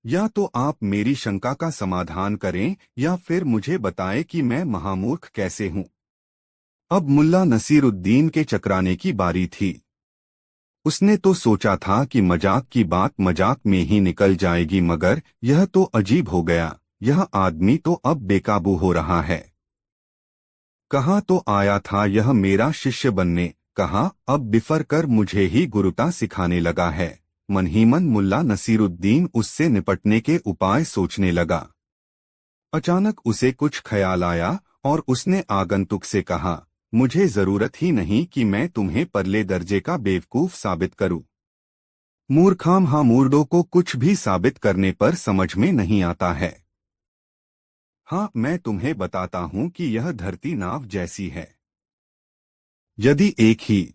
या तो आप मेरी शंका का समाधान करें या फिर मुझे बताएं कि मैं महामूर्ख कैसे हूं। अब मुल्ला नसीरुद्दीन के चकराने की बारी थी। उसने तो सोचा था कि मजाक की बात मजाक में ही निकल जाएगी, मगर यह तो अजीब हो गया। यह आदमी तो अब बेकाबू हो रहा है। कहा तो आया था यह मेरा शिष्य बनने, कहा अब बिफर कर मुझे ही गुरुता सिखाने लगा है। मन ही मन मुल्ला नसीरुद्दीन उससे निपटने के उपाय सोचने लगा। अचानक उसे कुछ ख्याल आया और उसने आगंतुक से कहा, मुझे जरूरत ही नहीं कि मैं तुम्हें परले दर्जे का बेवकूफ साबित करूं। मूर्खाम हाँ, मूर्डों को कुछ भी साबित करने पर समझ में नहीं आता है। हाँ, मैं तुम्हें बताता हूं कि यह धरती नाव जैसी है। यदि एक ही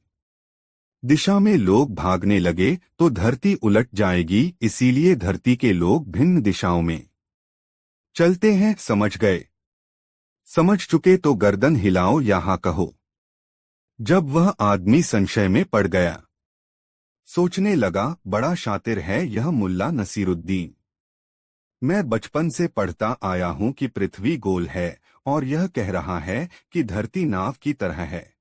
दिशा में लोग भागने लगे तो धरती उलट जाएगी, इसीलिए धरती के लोग भिन्न दिशाओं में चलते हैं। समझ गए? समझ चुके तो गर्दन हिलाओ या हाँ कहो। जब वह आदमी संशय में पड़ गया, सोचने लगा, बड़ा शातिर है यह मुल्ला नसीरुद्दीन। मैं बचपन से पढ़ता आया हूं कि पृथ्वी गोल है और यह कह रहा है कि धरती नाव की तरह है।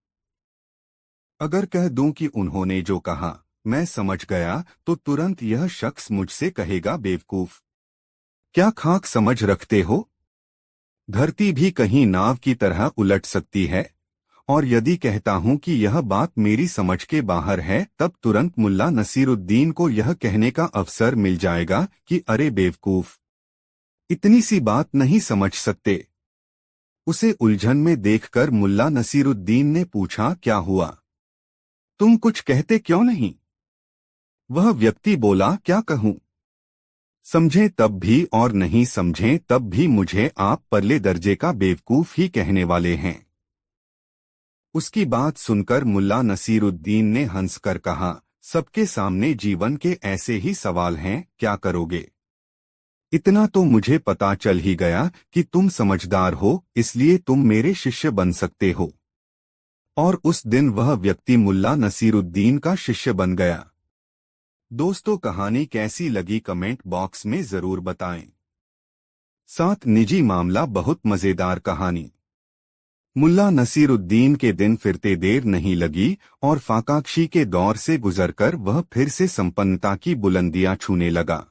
अगर कह दूं कि उन्होंने जो कहा मैं समझ गया तो तुरंत यह शख्स मुझसे कहेगा बेवकूफ। क्या खाक समझ रखते हो? धरती भी कहीं नाव की तरह उलट सकती है। और यदि कहता हूं कि यह बात मेरी समझ के बाहर है, तब तुरंत मुल्ला नसीरुद्दीन को यह कहने का अवसर मिल जाएगा कि अरे बेवकूफ, इतनी सी बात नहीं समझ सकते। उसे उलझन में देखकर मुल्ला नसीरुद्दीन ने पूछा, क्या हुआ? तुम कुछ कहते क्यों नहीं? वह व्यक्ति बोला, क्या कहूं? समझें तब भी और नहीं समझें तब भी मुझे आप परले दर्जे का बेवकूफ ही कहने वाले हैं। उसकी बात सुनकर मुल्ला नसीरुद्दीन ने हंसकर कहा, सबके सामने जीवन के ऐसे ही सवाल हैं, क्या करोगे? इतना तो मुझे पता चल ही गया कि तुम समझदार हो, इसलिए तुम मेरे शिष्य बन सकते हो। और उस दिन वह व्यक्ति मुल्ला नसीरुद्दीन का शिष्य बन गया। दोस्तों, कहानी कैसी लगी कमेंट बॉक्स में जरूर बताएं। साथ निजी मामला, बहुत मजेदार कहानी। मुल्ला नसीरुद्दीन के दिन फिरते देर नहीं लगी और फाकाक्षी के दौर से गुजरकर वह फिर से संपन्नता की बुलंदियां छूने लगा।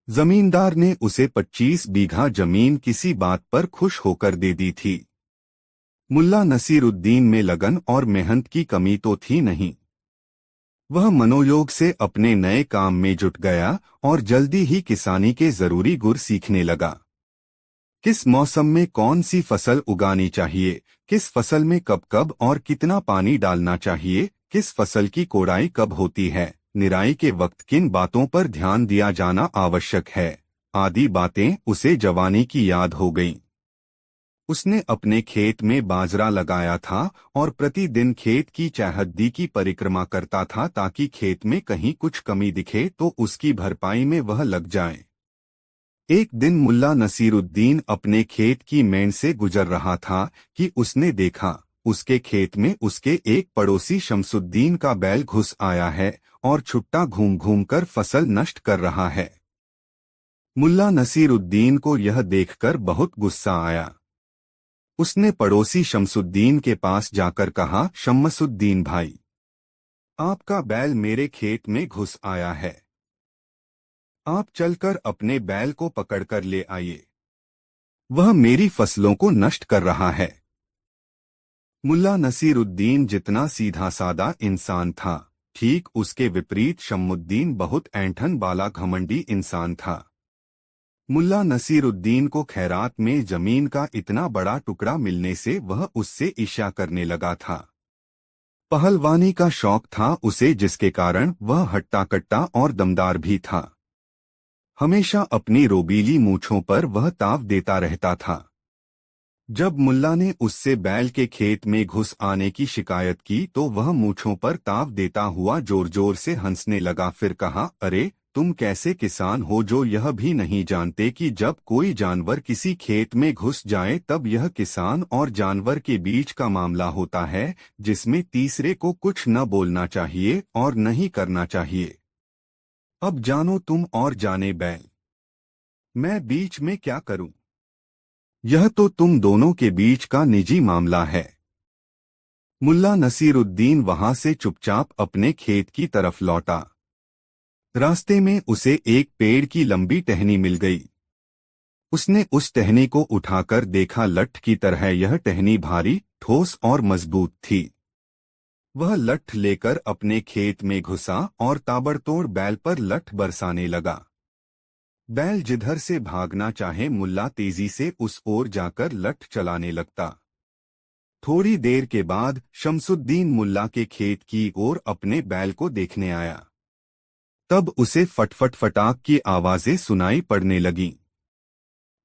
जमींदार ने उसे 25 बीघा जमीन किसी बात पर खुश होकर दे दी थी। मुल्ला नसीरुद्दीन में लगन और मेहनत की कमी तो थी नहीं। वह मनोयोग से अपने नए काम में जुट गया और जल्दी ही किसानी के जरूरी गुर सीखने लगा। किस मौसम में कौन सी फसल उगानी चाहिए, किस फसल में कब कब और कितना पानी डालना चाहिए, किस फसल की कोड़ाई कब होती है, निराई के वक्त किन बातों पर ध्यान दिया जाना आवश्यक है, आदि बातें उसे जवानी की याद हो गईं। उसने अपने खेत में बाजरा लगाया था और प्रतिदिन खेत की चौहद्दी की परिक्रमा करता था ताकि खेत में कहीं कुछ कमी दिखे तो उसकी भरपाई में वह लग जाए। एक दिन मुल्ला नसीरुद्दीन अपने खेत की मेंढ से गुजर रहा था कि उसने देखा उसके खेत में उसके एक पड़ोसी शमसुद्दीन का बैल घुस आया है और छुट्टा घूम घूम कर फसल नष्ट कर रहा है। मुल्ला नसीरुद्दीन को यह देखकर बहुत गुस्सा आया। उसने पड़ोसी शमसुद्दीन के पास जाकर कहा, शमसुद्दीन भाई, आपका बैल मेरे खेत में घुस आया है। आप चलकर अपने बैल को पकड़कर ले आइए। वह मेरी फसलों को नष्ट कर रहा है। मुल्ला नसीरुद्दीन जितना सीधा सादा इंसान था, ठीक उसके विपरीत शम्मुद्दीन बहुत ऐंठन वाला घमंडी इंसान था। मुल्ला नसीरुद्दीन को खैरात में जमीन का इतना बड़ा टुकड़ा मिलने से वह उससे ईर्ष्या करने लगा था। पहलवानी का शौक था उसे, जिसके कारण वह हट्टा कट्टा और दमदार भी था। हमेशा अपनी रोबीली मूंछों पर वह ताव देता रहता था। जब मुल्ला ने उससे बैल के खेत में घुस आने की शिकायत की तो वह मूंछों पर ताव देता हुआ जोर जोर से हंसने लगा। फिर कहा, अरे तुम कैसे किसान हो जो यह भी नहीं जानते कि जब कोई जानवर किसी खेत में घुस जाए तब यह किसान और जानवर के बीच का मामला होता है, जिसमें तीसरे को कुछ न बोलना चाहिए और नहीं करना चाहिए। अब जानो तुम और जाने बैल, मैं बीच में क्या करूं? यह तो तुम दोनों के बीच का निजी मामला है। मुल्ला नसीरुद्दीन वहां से चुपचाप अपने खेत की तरफ लौटा। रास्ते में उसे एक पेड़ की लंबी टहनी मिल गई। उसने उस टहनी को उठाकर देखा, लठ की तरह यह टहनी भारी, ठोस और मजबूत थी। वह लठ लेकर अपने खेत में घुसा और ताबड़तोड़ बैल पर लठ बरसाने लगा। बैल जिधर से भागना चाहे मुल्ला तेजी से उस ओर जाकर लठ चलाने लगता। थोड़ी देर के बाद शमसुद्दीन मुल्ला के खेत की ओर अपने बैल को देखने आया। तब उसे फटफट फटाक की आवाजें सुनाई पड़ने लगीं।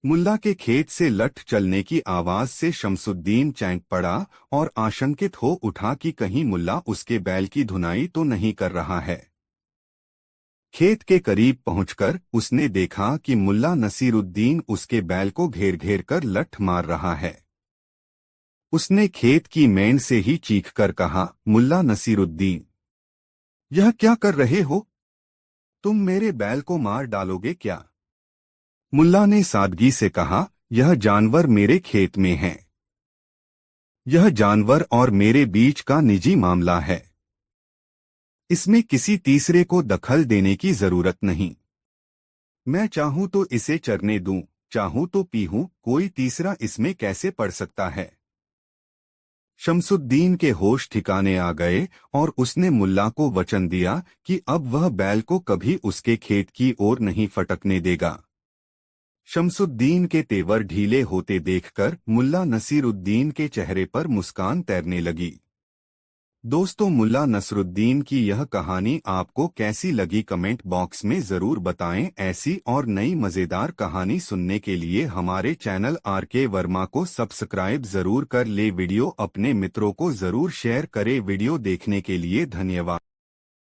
मुल्ला के खेत से लठ चलने की आवाज से शमसुद्दीन चौंक पड़ा और आशंकित हो उठा कि कहीं मुल्ला उसके बैल की धुनाई तो नहीं कर रहा है। खेत के करीब पहुंचकर उसने देखा कि मुल्ला नसीरुद्दीन उसके बैल को घेर घेर कर लठ मार रहा है। उसने खेत की मेंढ से ही चीखकर कहा, मुल्ला नसीरुद्दीन, यह क्या कर रहे हो? तुम मेरे बैल को मार डालोगे क्या? मुल्ला ने सादगी से कहा, यह जानवर मेरे खेत में है। यह जानवर और मेरे बीच का निजी मामला है। इसमें किसी तीसरे को दखल देने की जरूरत नहीं। मैं चाहूं तो इसे चरने दूं, चाहूं तो पीहूं, कोई तीसरा इसमें कैसे पड़ सकता है? शमसुद्दीन के होश ठिकाने आ गए और उसने मुल्ला को वचन दिया कि अब वह बैल को कभी उसके खेत की ओर नहीं फटकने देगा। शमसुद्दीन के तेवर ढीले होते देखकर मुल्ला नसीरुद्दीन के चेहरे पर मुस्कान तैरने लगी। दोस्तों, मुल्ला नसरुद्दीन की यह कहानी आपको कैसी लगी कमेंट बॉक्स में जरूर बताएं। ऐसी और नई मजेदार कहानी सुनने के लिए हमारे चैनल आरके वर्मा को सब्सक्राइब जरूर कर ले। वीडियो अपने मित्रों को जरूर शेयर करें। वीडियो देखने के लिए धन्यवाद।